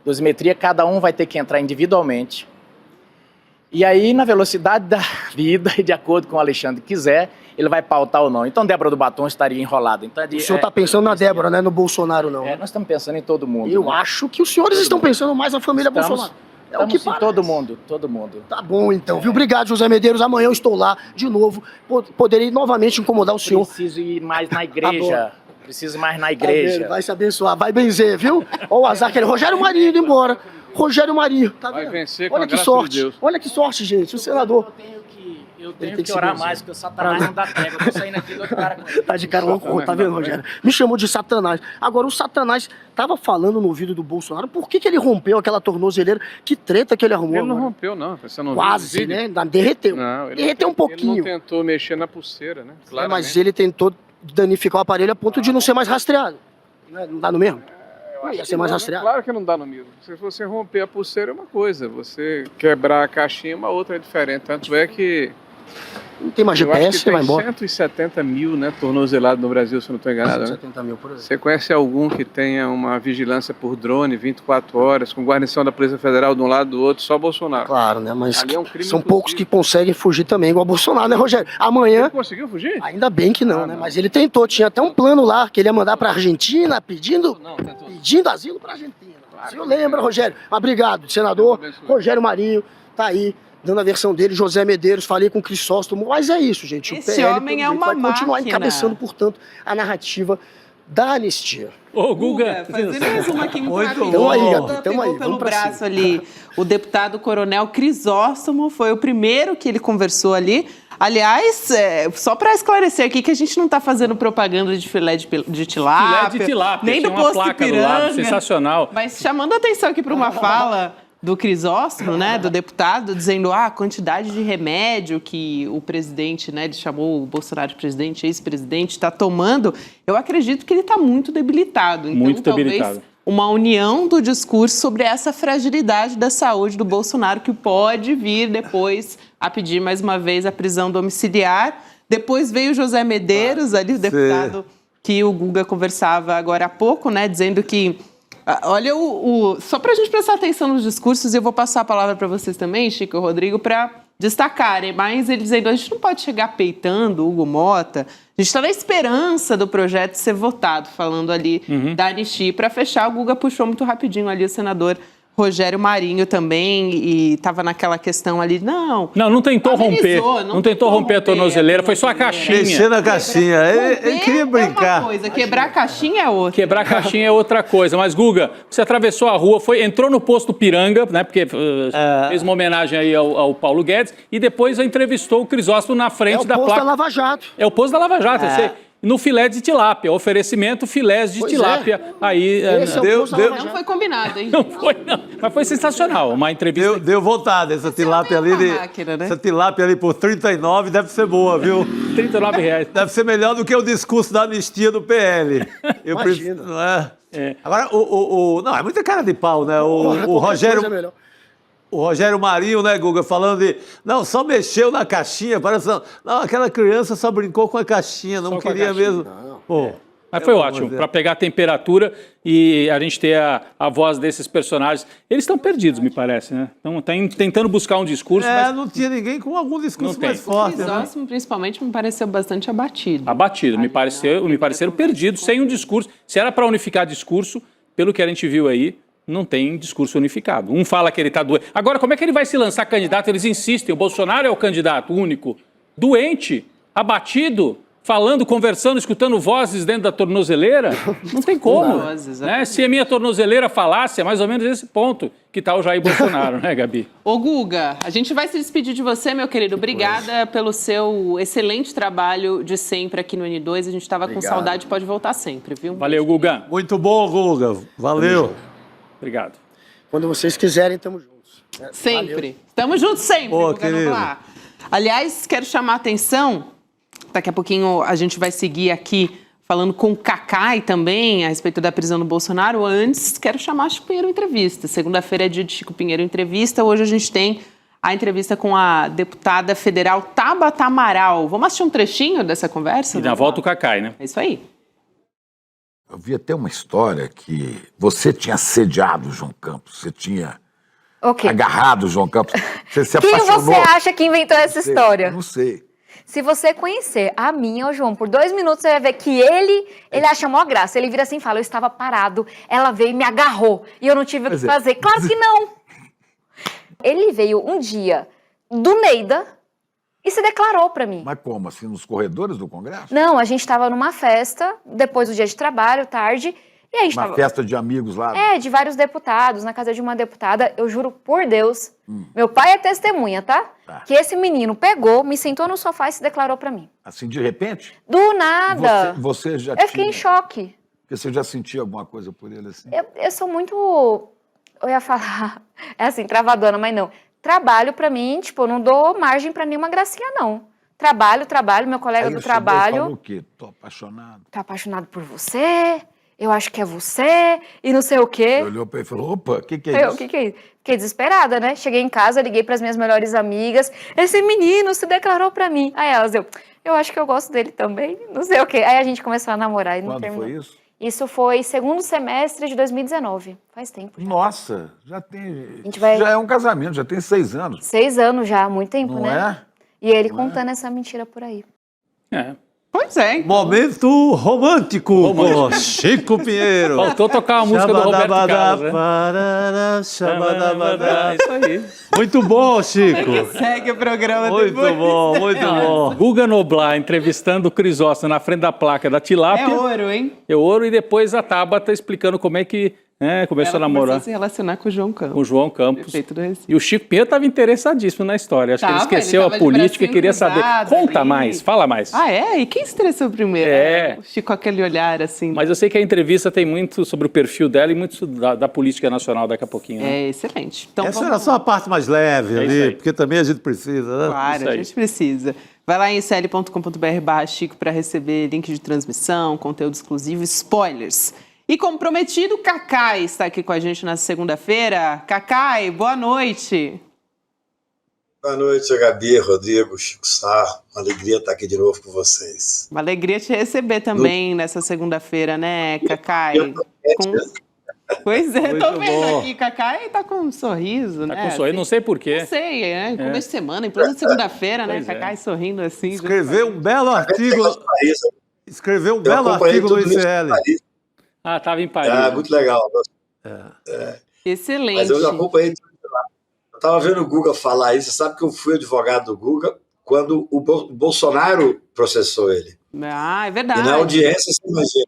Dosimetria, cada um vai ter que entrar individualmente. E aí, na velocidade da vida, e de acordo com o Alexandre quiser, ele vai pautar ou não. Então, Débora do Batom estaria enrolada. Então, O senhor está pensando na Débora, não é no Bolsonaro, não? nós estamos pensando em todo mundo. Eu acho que os senhores estão pensando mais na família Bolsonaro. É o que Estamos em todo mundo. Tá bom, então, viu? Obrigado, José Medeiros. Amanhã eu estou lá de novo. Poderei novamente incomodar o senhor. Preciso ir mais na igreja. Adoro. Preciso mais na igreja. Vai se abençoar, vai benzer, viu? Olha o azar que ele... Rogério Marinho indo embora. Rogério Marinho. Tá Vai vendo? vencer com Olha a que graça sorte. de Deus. Olha que sorte, gente. O senador. Eu tenho que orar mais, porque o Satanás não dá trégua. Eu tô saindo aqui do cara com ele. Tá de cara louco, tá vendo, Rogério? Me chamou de Satanás. Agora, o Satanás tava falando no ouvido do Bolsonaro. Por que ele rompeu aquela tornozeleira? Que treta que ele arrumou? Ele não agora? rompeu, não. Você não Quase, viu o vídeo? né? Derreteu. Não, ele Derreteu um pouquinho. Ele não tentou mexer na pulseira, né? Mas ele tentou danificar o aparelho a ponto de não ser mais rastreado. Não dá no mesmo? Não ia ser mais rastreado. Claro que não dá no mesmo. Se você romper a pulseira é uma coisa, você quebrar a caixinha é uma outra, é diferente. Tanto é que Não tem mais GPS, você vai embora. 170 mil, né, tornozelados no Brasil, se eu não estou enganado. 170 mil, por exemplo. Você conhece algum que tenha uma vigilância por drone 24 horas, com guarnição da Polícia Federal de um lado e do outro, só Bolsonaro? Claro, né? Mas Ali é um crime, são poucos que conseguem fugir também, igual o Bolsonaro, né, Rogério? Amanhã... Ele conseguiu fugir? Ainda bem que não, né? Mas ele tentou, tinha até um plano lá, que ele ia mandar pra Argentina, pedindo asilo pra Argentina. Claro, eu lembro, Rogério. Mas obrigado, senador Rogério Marinho, tá aí, dando a versão dele, José Medeiros, falei com o Crisóstomo, mas é isso, gente. Esse PL, homem é uma vai continuar máquina. encabeçando, portanto, a narrativa da anistia. Ô, Guga, fazer mais uma aqui muito rápido. Então aí, Gabi, Pegou aí, pelo braço ali. O deputado Coronel Crisóstomo foi o primeiro que ele conversou ali. Aliás, só para esclarecer aqui que a gente não está fazendo propaganda de filé de tilápia. Filé de tilápia, nem do tinha uma posto placa Ipiranga. do lado, sensacional. Mas chamando a atenção aqui para uma fala do Crisóstomo, né, do deputado, dizendo a quantidade de remédio que o presidente, né, ele chamou o Bolsonaro de presidente, ex-presidente, está tomando, eu acredito que ele está muito debilitado. Então, muito talvez debilitado. Uma união do discurso sobre essa fragilidade da saúde do Bolsonaro, que pode vir depois a pedir mais uma vez a prisão domiciliar. Depois veio o José Medeiros, ali, o deputado que o Guga conversava agora há pouco, né, dizendo que olha, só para a gente prestar atenção nos discursos, e eu vou passar a palavra para vocês também, Chico e Rodrigo, para destacarem, mas ele dizendo, a gente não pode chegar peitando o Hugo Mota, a gente está na esperança do projeto ser votado, falando ali da anistia. Para fechar, o Guga puxou muito rapidinho ali o senador Rogério Marinho também, e estava naquela questão ali, não tentou romper, não tentou romper a tornozeleira, foi só a caixinha. Mexer na caixinha, ele queria brincar. É uma coisa, quebrar a caixinha é outra. Quebrar a caixinha é outra coisa, mas Guga, você atravessou a rua, entrou no posto Piranga, né, porque fez uma homenagem aí ao Paulo Guedes, e depois entrevistou o Crisóstomo na frente da placa. É o posto da Lava Jato. É o posto da Lava Jato, no filé de tilápia, oferecimento filés de tilápia. Aí, não foi combinado, hein? Não foi, não. Mas foi sensacional, uma entrevista. Deu vontade, essa tilápia ali. Máquina, né? Essa tilápia ali por 39 deve ser boa, viu? R$39. Deve ser melhor do que o discurso da anistia do PL. Imagina. Não é? Agora, não, é muita cara de pau, né? O Rogério... O Rogério Marinho, né, Guga, falando de... Não, só mexeu na caixinha, parece... Não, aquela criança só brincou com a caixinha, não queria mesmo... Pô, mas foi ótimo, para pegar a temperatura e a gente ter a voz desses personagens. Eles estão perdidos, me parece, né? Estão tentando buscar um discurso, mas... não tinha ninguém com algum discurso mais forte, né? O Crisóstomo, principalmente, me pareceu bastante abatido. Me pareceram perdidos, sem um discurso. Se era para unificar discurso, pelo que a gente viu aí, não tem discurso unificado. Um fala que ele está doente. Agora, como é que ele vai se lançar candidato? Eles insistem, o Bolsonaro é o candidato único. Doente, abatido, falando, conversando, escutando vozes dentro da tornozeleira. Não tem como. Né? Se a minha tornozeleira falasse, é mais ou menos esse ponto que está o Jair Bolsonaro, né, Gabi? Ô, Guga, a gente vai se despedir de você, meu querido. Obrigada pelo seu excelente trabalho de sempre aqui no N2. A gente estava com saudade, pode voltar sempre, viu? Valeu, Guga. Muito bom, Guga. Valeu. Obrigado. Quando vocês quiserem, estamos juntos. Sempre. Valeu. Estamos juntos sempre, Pô, Guga, vamos lá. Aliás, quero chamar a atenção, daqui a pouquinho a gente vai seguir aqui falando com o Cacai também a respeito da prisão do Bolsonaro. Antes, quero chamar a Chico Pinheiro Entrevista. Segunda-feira é dia de Chico Pinheiro Entrevista. Hoje a gente tem a entrevista com a deputada federal Tabata Amaral. Vamos assistir um trechinho dessa conversa? E na volta o Cacai, né? É isso aí. Eu vi até uma história que você tinha assediado o João Campos, você tinha agarrado o João Campos, você se apaixonou. Quem você acha que inventou essa história? Não sei. Se você conhecer a minha ou o João por 2 minutos, você vai ver que ele acha mó graça. Ele vira assim e fala, eu estava parado, ela veio e me agarrou e eu não tive o que fazer. Claro que não! Ele veio um dia do Neida e se declarou para mim. Mas como? Assim, nos corredores do Congresso? Não, a gente estava numa festa, depois do dia de trabalho, tarde, e a gente uma festa de amigos lá? De vários deputados, na casa de uma deputada. Eu juro por Deus, meu pai é testemunha, tá? Que esse menino pegou, me sentou no sofá e se declarou para mim. Assim, de repente? Do nada. Você já Eu fiquei em choque. Porque você já sentia alguma coisa por ele assim? Eu sou muito... Eu ia falar... É assim, travadona, mas não. Trabalho pra mim, tipo, eu não dou margem pra nenhuma gracinha, não. Trabalho, meu colega do trabalho... Ele falou o quê? Tô apaixonado. Tô apaixonado por você, eu acho que é você, e não sei o quê. Você olhou para ele e falou, opa, o que é isso? O que é isso? Fiquei desesperada, né? Cheguei em casa, liguei para as minhas melhores amigas, esse menino se declarou para mim. Aí elas, eu acho que eu gosto dele também, não sei o quê. Aí a gente começou a namorar e não terminou. Quando foi isso? Isso foi segundo semestre de 2019, faz tempo. Nossa, já tem... vai... Já é um casamento, já tem 6 anos. 6 anos já, há muito tempo, não né? Não é? E ele contando essa mentira por aí. Pois é. Momento romântico com Chico Pinheiro. Faltou tocar a música do Roberto Carlos, né? Isso aí. Muito bom, Chico. Segue o programa muito depois. Bom, muito bom. Guga Noblar entrevistando o Crisóstomo na frente da placa da tilápia. É ouro, hein? É ouro, e depois a Tabata explicando como é que começou a namorar. Começou a se relacionar com o João Campos. Com o João Campos. Prefeito do Recife. E o Chico Pinheiro estava interessadíssimo na história. Acho que ele esqueceu a política e queria saber. Conta mais, fala mais. Ah, é? E quem se interessou primeiro? O Chico com aquele olhar assim. Mas eu sei que a entrevista tem muito sobre o perfil dela e muito da política nacional daqui a pouquinho. Né? É excelente. Então, essa era só a parte mais leve ali, porque também a gente precisa, né? Claro, a gente precisa. Vai lá em sl.com.br/Chico para receber link de transmissão, conteúdo exclusivo, spoilers. E como prometido, Cacai está aqui com a gente na segunda-feira. Cacai, boa noite. Boa noite, Gabi, Rodrigo, Chico Sá. Uma alegria estar aqui de novo com vocês. Uma alegria te receber também nessa segunda-feira, né, Cacai? Pois é, tô vendo aqui, Cacai tá com um sorriso, né? Tá com um sorriso, não sei porquê. Não sei, começo de semana, em plena segunda-feira, né? Cacai sorrindo assim. Escreveu um belo artigo. Escreveu um belo artigo no ICL. Ah, estava em Paris. Muito legal. Excelente. Mas eu acompanhei tudo lá. Eu estava vendo o Guga falar isso. Você sabe que eu fui advogado do Guga quando o Bolsonaro processou ele. Ah, é verdade. E na audiência, você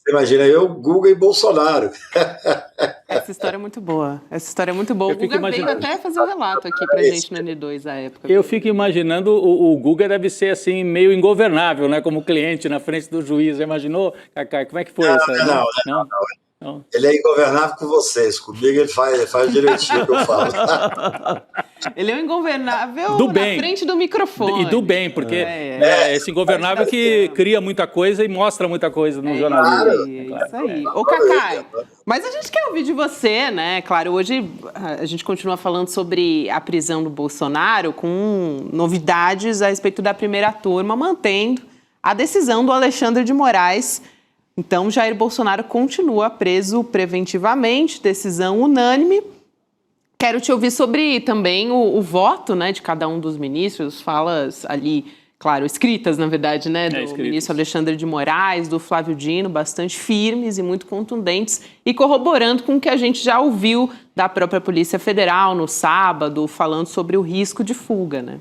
imagina eu, Guga e Bolsonaro. Essa história é muito boa. O Guga veio até fazer um relato aqui pra gente no N2 à época. Eu fico imaginando, o Guga deve ser assim, meio ingovernável, né? Como cliente na frente do juiz. Já imaginou, Cacai? Como é que foi isso? Não. Ele é ingovernável com vocês. Comigo ele faz direitinho o que eu falo. Ele é um ingovernável do na bem. Frente do microfone. E do bem, porque esse ingovernável que cria muita coisa e mostra muita coisa no jornalismo. Isso aí. Ô, Cacai, mas a gente quer ouvir de você, né? Claro, hoje a gente continua falando sobre a prisão do Bolsonaro com novidades a respeito da primeira turma, mantendo a decisão do Alexandre de Moraes. Então, Jair Bolsonaro continua preso preventivamente, decisão unânime. Quero te ouvir sobre também o voto, né, de cada um dos ministros, falas ali, claro, escritas, na verdade, né, do ministro Alexandre de Moraes, do Flávio Dino, bastante firmes e muito contundentes, e corroborando com o que a gente já ouviu da própria Polícia Federal no sábado, falando sobre o risco de fuga, né?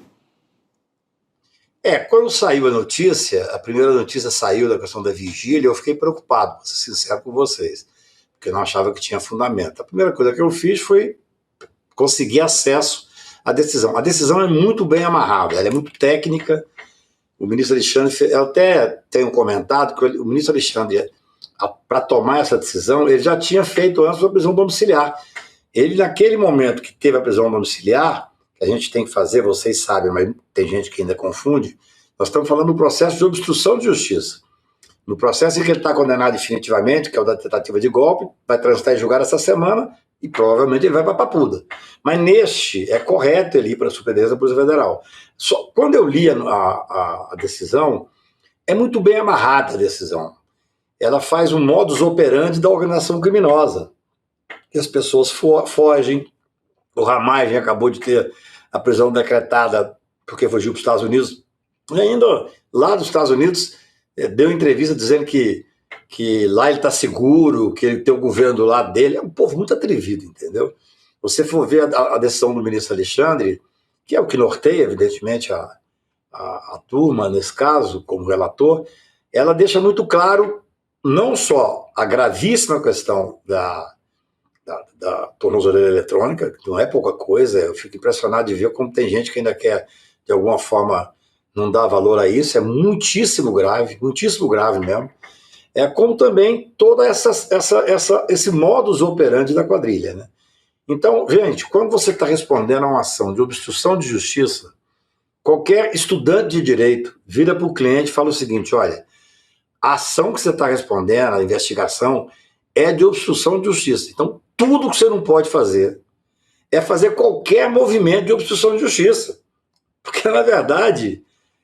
Quando saiu a notícia, a primeira notícia saiu da questão da vigília, eu fiquei preocupado, para ser sincero com vocês, porque eu não achava que tinha fundamento. A primeira coisa que eu fiz foi conseguir acesso à decisão. A decisão é muito bem amarrada, ela é muito técnica. O ministro Alexandre, eu até tenho comentado que o ministro Alexandre, para tomar essa decisão, ele já tinha feito antes a prisão domiciliar. Ele, naquele momento que teve a prisão domiciliar, que a gente tem que fazer, vocês sabem, mas tem gente que ainda confunde, nós estamos falando do processo de obstrução de justiça. No processo em que ele está condenado definitivamente, que é o da tentativa de golpe, vai transitar em julgado essa semana e provavelmente ele vai para a Papuda. Mas neste, é correto ele ir para a Superintendência da Polícia Federal. Quando eu li a decisão, é muito bem amarrada a decisão. Ela faz um modus operandi da organização criminosa. E as pessoas fogem. O Ramagem acabou de ter a prisão decretada porque fugiu para os Estados Unidos. E ainda lá dos Estados Unidos deu entrevista dizendo que lá ele está seguro, que ele tem o governo do lado dele. É um povo muito atrevido, entendeu? Você for ver a decisão do ministro Alexandre, que é o que norteia, evidentemente, a turma, nesse caso, como relator, ela deixa muito claro não só a gravíssima questão da tornozeleira eletrônica, que não é pouca coisa, eu fico impressionado de ver como tem gente que ainda quer, de alguma forma, não dar valor a isso, é muitíssimo grave mesmo, como também todo esse modus operandi da quadrilha, né? Então, gente, quando você está respondendo a uma ação de obstrução de justiça, qualquer estudante de direito vira para o cliente e fala o seguinte: olha, a ação que você está respondendo, a investigação, é de obstrução de justiça. Então, tudo que você não pode fazer é fazer qualquer movimento de obstrução de justiça. Porque, na verdade,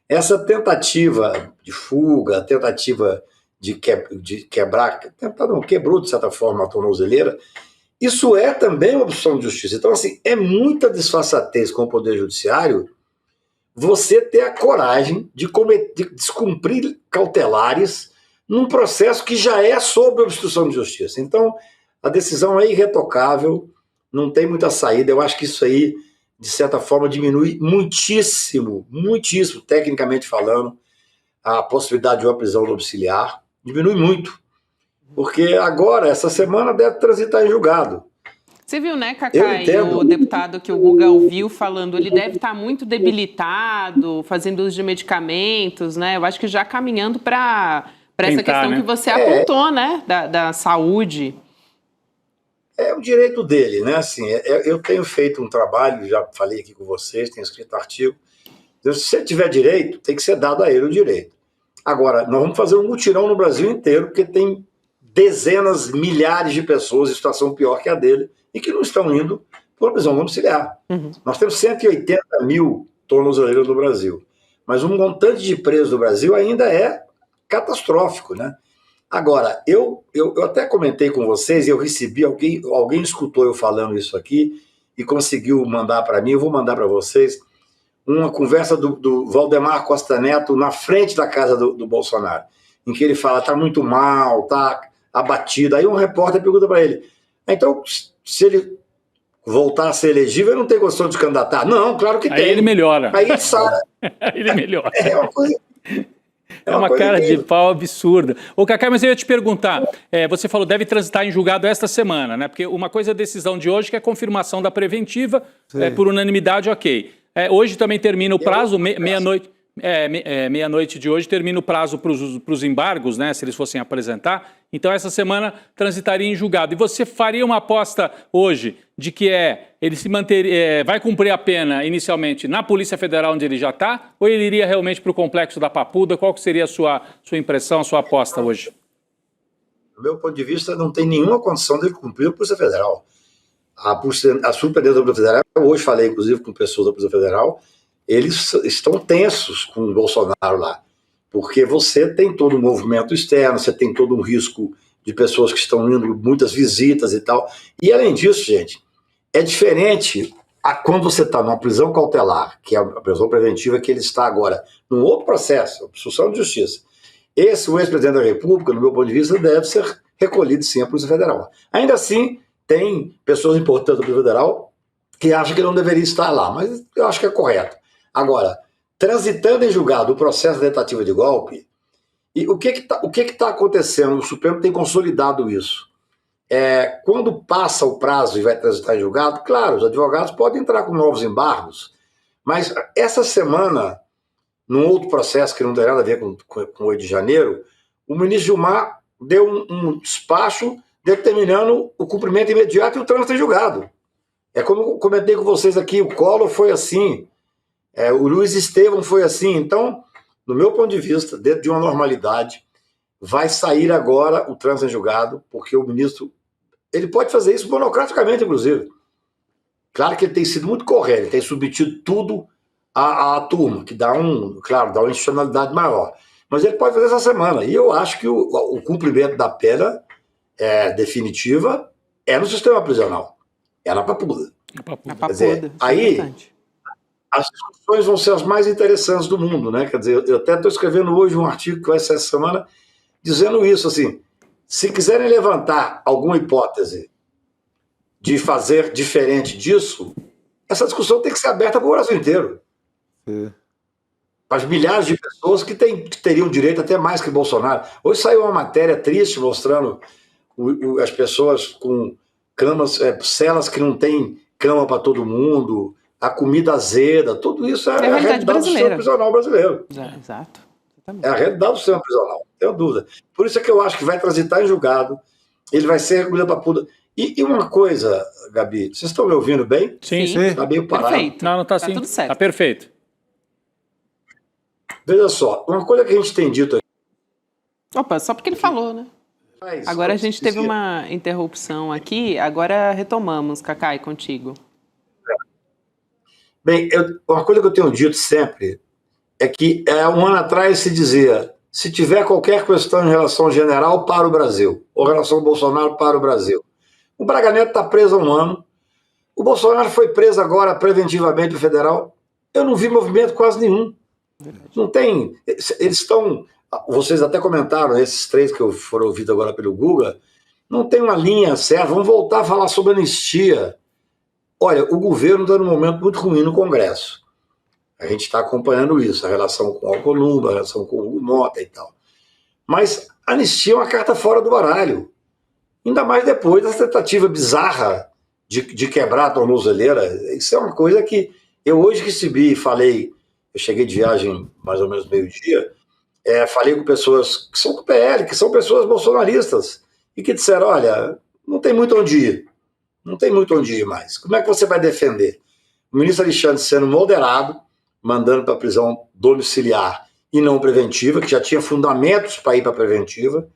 essa tentativa de fuga, tentativa de quebrar, quebrou, de certa forma, a tornozeleira, isso é também uma obstrução de justiça. Então, assim, é muita disfarçatez com o Poder Judiciário você ter a coragem de descumprir cautelares num processo que já é sobre obstrução de justiça. Então, a decisão é irretocável, não tem muita saída. Eu acho que isso aí, de certa forma, diminui muitíssimo, tecnicamente falando, a possibilidade de uma prisão domiciliar. Diminui muito. Porque agora, essa semana, deve transitar em julgado. Você viu, né, Cacá, e o deputado que o Guga ouviu falando, ele deve estar muito debilitado, fazendo uso de medicamentos, né? Eu acho que já caminhando para essa questão, né, que você apontou, né, da saúde. É o direito dele, né? Assim, eu tenho feito um trabalho, já falei aqui com vocês, tenho escrito artigo. Se você tiver direito, tem que ser dado a ele o direito. Agora, nós vamos fazer um mutirão no Brasil inteiro, porque tem dezenas, milhares de pessoas em situação pior que a dele e que não estão indo por prisão domiciliar. Nós temos 180 mil tornozeleiros no Brasil, mas o montante de presos do Brasil ainda é catastrófico, né? Agora, eu até comentei com vocês, eu recebi, alguém escutou eu falando isso aqui e conseguiu mandar para mim, eu vou mandar para vocês, uma conversa do Valdemar Costa Neto na frente da casa do Bolsonaro, em que ele fala, tá muito mal, tá abatido. Aí um repórter pergunta para ele, então, se ele voltar a ser elegível, ele não tem condição de candidatar? Não, claro que tem. Aí ele melhora. Aí ele sabe. Ele melhora. É uma coisa... É uma cara de pau absurda. Ô, Cacá, mas eu ia te perguntar, você falou deve transitar em julgado esta semana, né? Porque uma coisa é a decisão de hoje, que é a confirmação da preventiva, por unanimidade, ok. Hoje também termina o prazo, meia-noite. Meia-noite de hoje termina o prazo para os embargos, né, se eles fossem apresentar. Então, essa semana transitaria em julgado. E você faria uma aposta hoje de que ele se manter, vai cumprir a pena inicialmente na Polícia Federal, onde ele já está, ou ele iria realmente para o Complexo da Papuda? Qual que seria a sua impressão, a sua aposta hoje? Do meu ponto de vista, não tem nenhuma condição de ele cumprir a Polícia Federal. A Superintendência da Polícia Federal, hoje falei, inclusive, com pessoas da Polícia Federal, eles estão tensos com o Bolsonaro lá, porque você tem todo um movimento externo, você tem todo um risco de pessoas que estão indo, muitas visitas e tal. E, além disso, gente, é diferente quando você está numa prisão cautelar, que é a prisão preventiva, que ele está agora num outro processo, obstrução de justiça. O ex-presidente da República, no meu ponto de vista, deve ser recolhido, sim, à Polícia Federal. Ainda assim, tem pessoas importantes da Polícia Federal que acham que não deveria estar lá, mas eu acho que é correto. Agora, transitando em julgado o processo de tentativa de golpe, e o que está acontecendo? O Supremo tem consolidado isso. Quando passa o prazo e vai transitar em julgado, claro, os advogados podem entrar com novos embargos, mas essa semana, num outro processo que não tem nada a ver com o 8 de janeiro, o ministro Gilmar deu um despacho determinando o cumprimento imediato e o trânsito em julgado. Como eu comentei com vocês aqui, o Collor foi assim, o Luiz Estevam foi assim. Então, no meu ponto de vista, dentro de uma normalidade, vai sair agora o trânsito em julgado, porque o ministro, ele pode fazer isso monocraticamente, inclusive. Claro que ele tem sido muito correto, ele tem submetido tudo à turma, que dá uma institucionalidade maior. Mas ele pode fazer essa semana, e eu acho que o cumprimento da pena definitiva é no sistema prisional, é na Papuda. Quer dizer, aí as discussões vão ser as mais interessantes do mundo, né? Quer dizer, eu até estou escrevendo hoje um artigo que vai ser essa semana dizendo isso, assim, se quiserem levantar alguma hipótese de fazer diferente disso, essa discussão tem que ser aberta para o Brasil inteiro. Para as milhares de pessoas que teriam direito até mais que Bolsonaro. Hoje saiu uma matéria triste mostrando as pessoas com camas, celas que não tem cama para todo mundo, a comida azeda, tudo isso é a realidade do sistema prisional brasileiro. Exato. É a realidade do sistema prisional, não tenho dúvida. Por isso é que eu acho que vai transitar em julgado, ele vai ser recolhido para Papuda. E uma coisa, Gabi, vocês estão me ouvindo bem? Sim. Está meio parado. Perfeito. Não está assim. Tudo certo. Está perfeito. Veja só, uma coisa que a gente tem dito aqui. Opa, só porque ele falou, né? Agora a gente teve uma interrupção aqui, agora retomamos, Cacai, contigo. Bem, uma coisa que eu tenho dito sempre é que um ano atrás se dizia, se tiver qualquer questão em relação ao general, para o Brasil, ou em relação ao Bolsonaro, para o Brasil. O Braga Neto está preso há um ano, o Bolsonaro foi preso agora preventivamente no federal, eu não vi movimento quase nenhum. Não tem, eles estão, vocês até comentaram, esses 3 que foram ouvidos agora pelo Guga, não tem uma linha certa, vamos voltar a falar sobre anistia. Olha, o governo está num momento muito ruim no Congresso. A gente está acompanhando isso, a relação com o Alcolumbre, a relação com o Hugo Mota e tal. Mas anistia é uma carta fora do baralho. Ainda mais depois dessa tentativa bizarra de quebrar a tornozeleira. Isso é uma coisa que eu hoje recebi e falei, eu cheguei de viagem mais ou menos meio-dia, falei com pessoas que são do PL, que são pessoas bolsonaristas, e que disseram, olha, não tem muito onde ir. Não tem muito onde ir mais. Como é que você vai defender? O ministro Alexandre sendo moderado, mandando para a prisão domiciliar e não preventiva, que já tinha fundamentos para ir para a preventiva,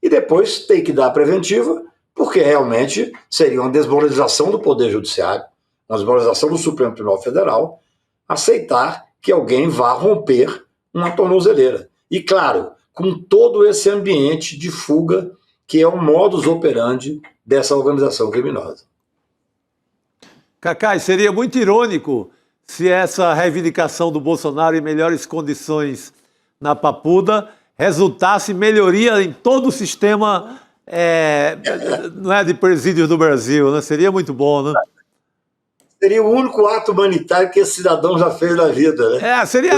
e depois tem que dar a preventiva, porque realmente seria uma desmoralização do Poder Judiciário, uma desmoralização do Supremo Tribunal Federal, aceitar que alguém vá romper uma tornozeleira. E, claro, com todo esse ambiente de fuga que é o modus operandi dessa organização criminosa. Cacai, seria muito irônico se essa reivindicação do Bolsonaro em melhores condições na Papuda resultasse em melhoria em todo o sistema de presídios do Brasil, né? Seria muito bom, né? Seria o único ato humanitário que esse cidadão já fez na vida, né? Seria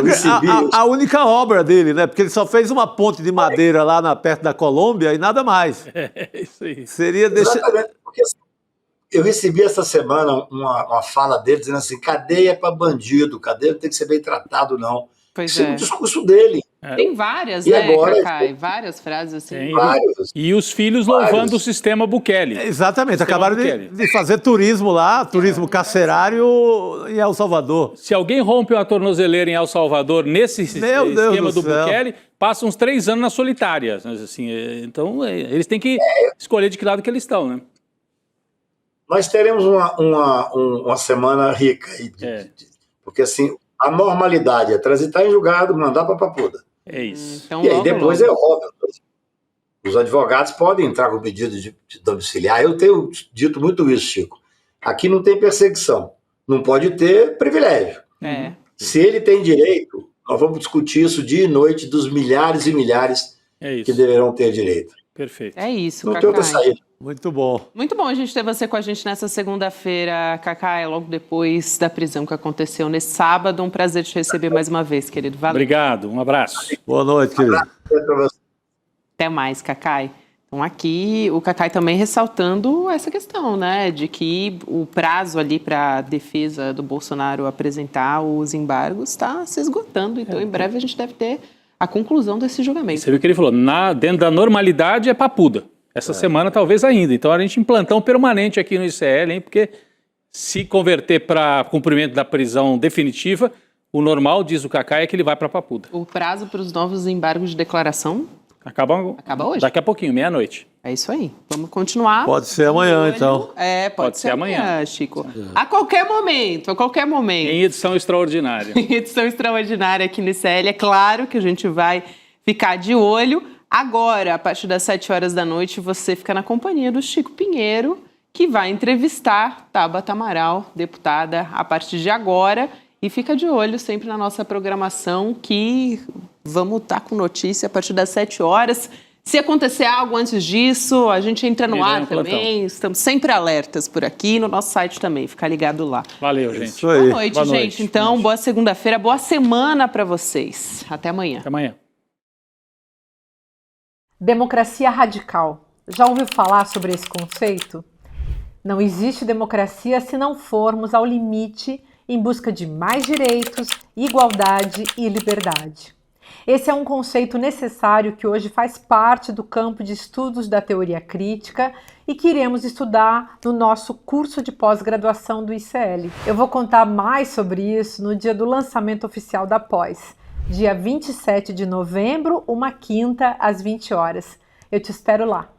a única obra dele, né? Porque ele só fez uma ponte de madeira lá perto da Colômbia e nada mais. Isso aí. Seria Exatamente, porque eu recebi essa semana uma fala dele dizendo assim, cadeia para bandido, cadeia não tem que ser bem tratado, não. Isso é um discurso dele. Tem várias, e né, agora, Cacai? Várias frases assim. E os filhos louvando o sistema Bukele. Exatamente, acabaram de fazer turismo lá, turismo carcerário em El Salvador. Se alguém rompe uma tornozeleira em El Salvador nesse esquema do Bukele, passa uns 3 anos na solitária. Assim, então, eles têm que escolher de que lado que eles estão, né? Nós teremos uma semana rica. Porque, assim, a normalidade é transitar em julgado, mandar para Papuda. É isso. Então, e aí depois é óbvio. Os advogados podem entrar com pedido de domiciliar. Eu tenho dito muito isso, Chico. Aqui não tem perseguição. Não pode ter privilégio. Se ele tem direito, nós vamos discutir isso dia e noite dos milhares e milhares que deverão ter direito. Perfeito. É isso, não Cacai. tem outra saída. Muito bom. Muito bom a gente ter você com a gente nessa segunda-feira, Cacai, logo depois da prisão que aconteceu nesse sábado. Um prazer te receber mais uma vez, querido. Valeu. Obrigado, um abraço. Boa noite, querido. Até mais, Cacai. Então aqui o Cacai também ressaltando essa questão, né, de que o prazo ali para a defesa do Bolsonaro apresentar os embargos está se esgotando. Então em breve a gente deve ter a conclusão desse julgamento. Você viu que ele falou, dentro da normalidade é Papuda. Essa semana talvez ainda. Então a gente implantão permanente aqui no ICL, hein? Porque se converter para cumprimento da prisão definitiva, o normal, diz o Cacai, é que ele vai para Papuda. O prazo para os novos embargos de declaração acaba hoje. Daqui a pouquinho, meia-noite. É isso aí. Vamos continuar. Pode ser amanhã, então. Pode ser amanhã, Chico. A qualquer momento, a qualquer momento. Em edição extraordinária. Em edição extraordinária aqui no ICL. É claro que a gente vai ficar de olho. Agora, a partir das 7 horas da noite, você fica na companhia do Chico Pinheiro, que vai entrevistar Tabata Amaral, deputada, a partir de agora. E fica de olho sempre na nossa programação, que vamos estar com notícia a partir das 7 horas. Se acontecer algo antes disso, a gente entra no ar também. Estamos sempre alertas por aqui, no nosso site também. Fica ligado lá. Valeu, gente. Isso aí. Boa noite, gente. Então, boa segunda-feira, boa semana para vocês. Até amanhã. Até amanhã. Democracia radical. Já ouviu falar sobre esse conceito? Não existe democracia se não formos ao limite em busca de mais direitos, igualdade e liberdade. Esse é um conceito necessário que hoje faz parte do campo de estudos da teoria crítica e que iremos estudar no nosso curso de pós-graduação do ICL. Eu vou contar mais sobre isso no dia do lançamento oficial da pós. Dia 27 de novembro, uma quinta, às 20 horas. Eu te espero lá.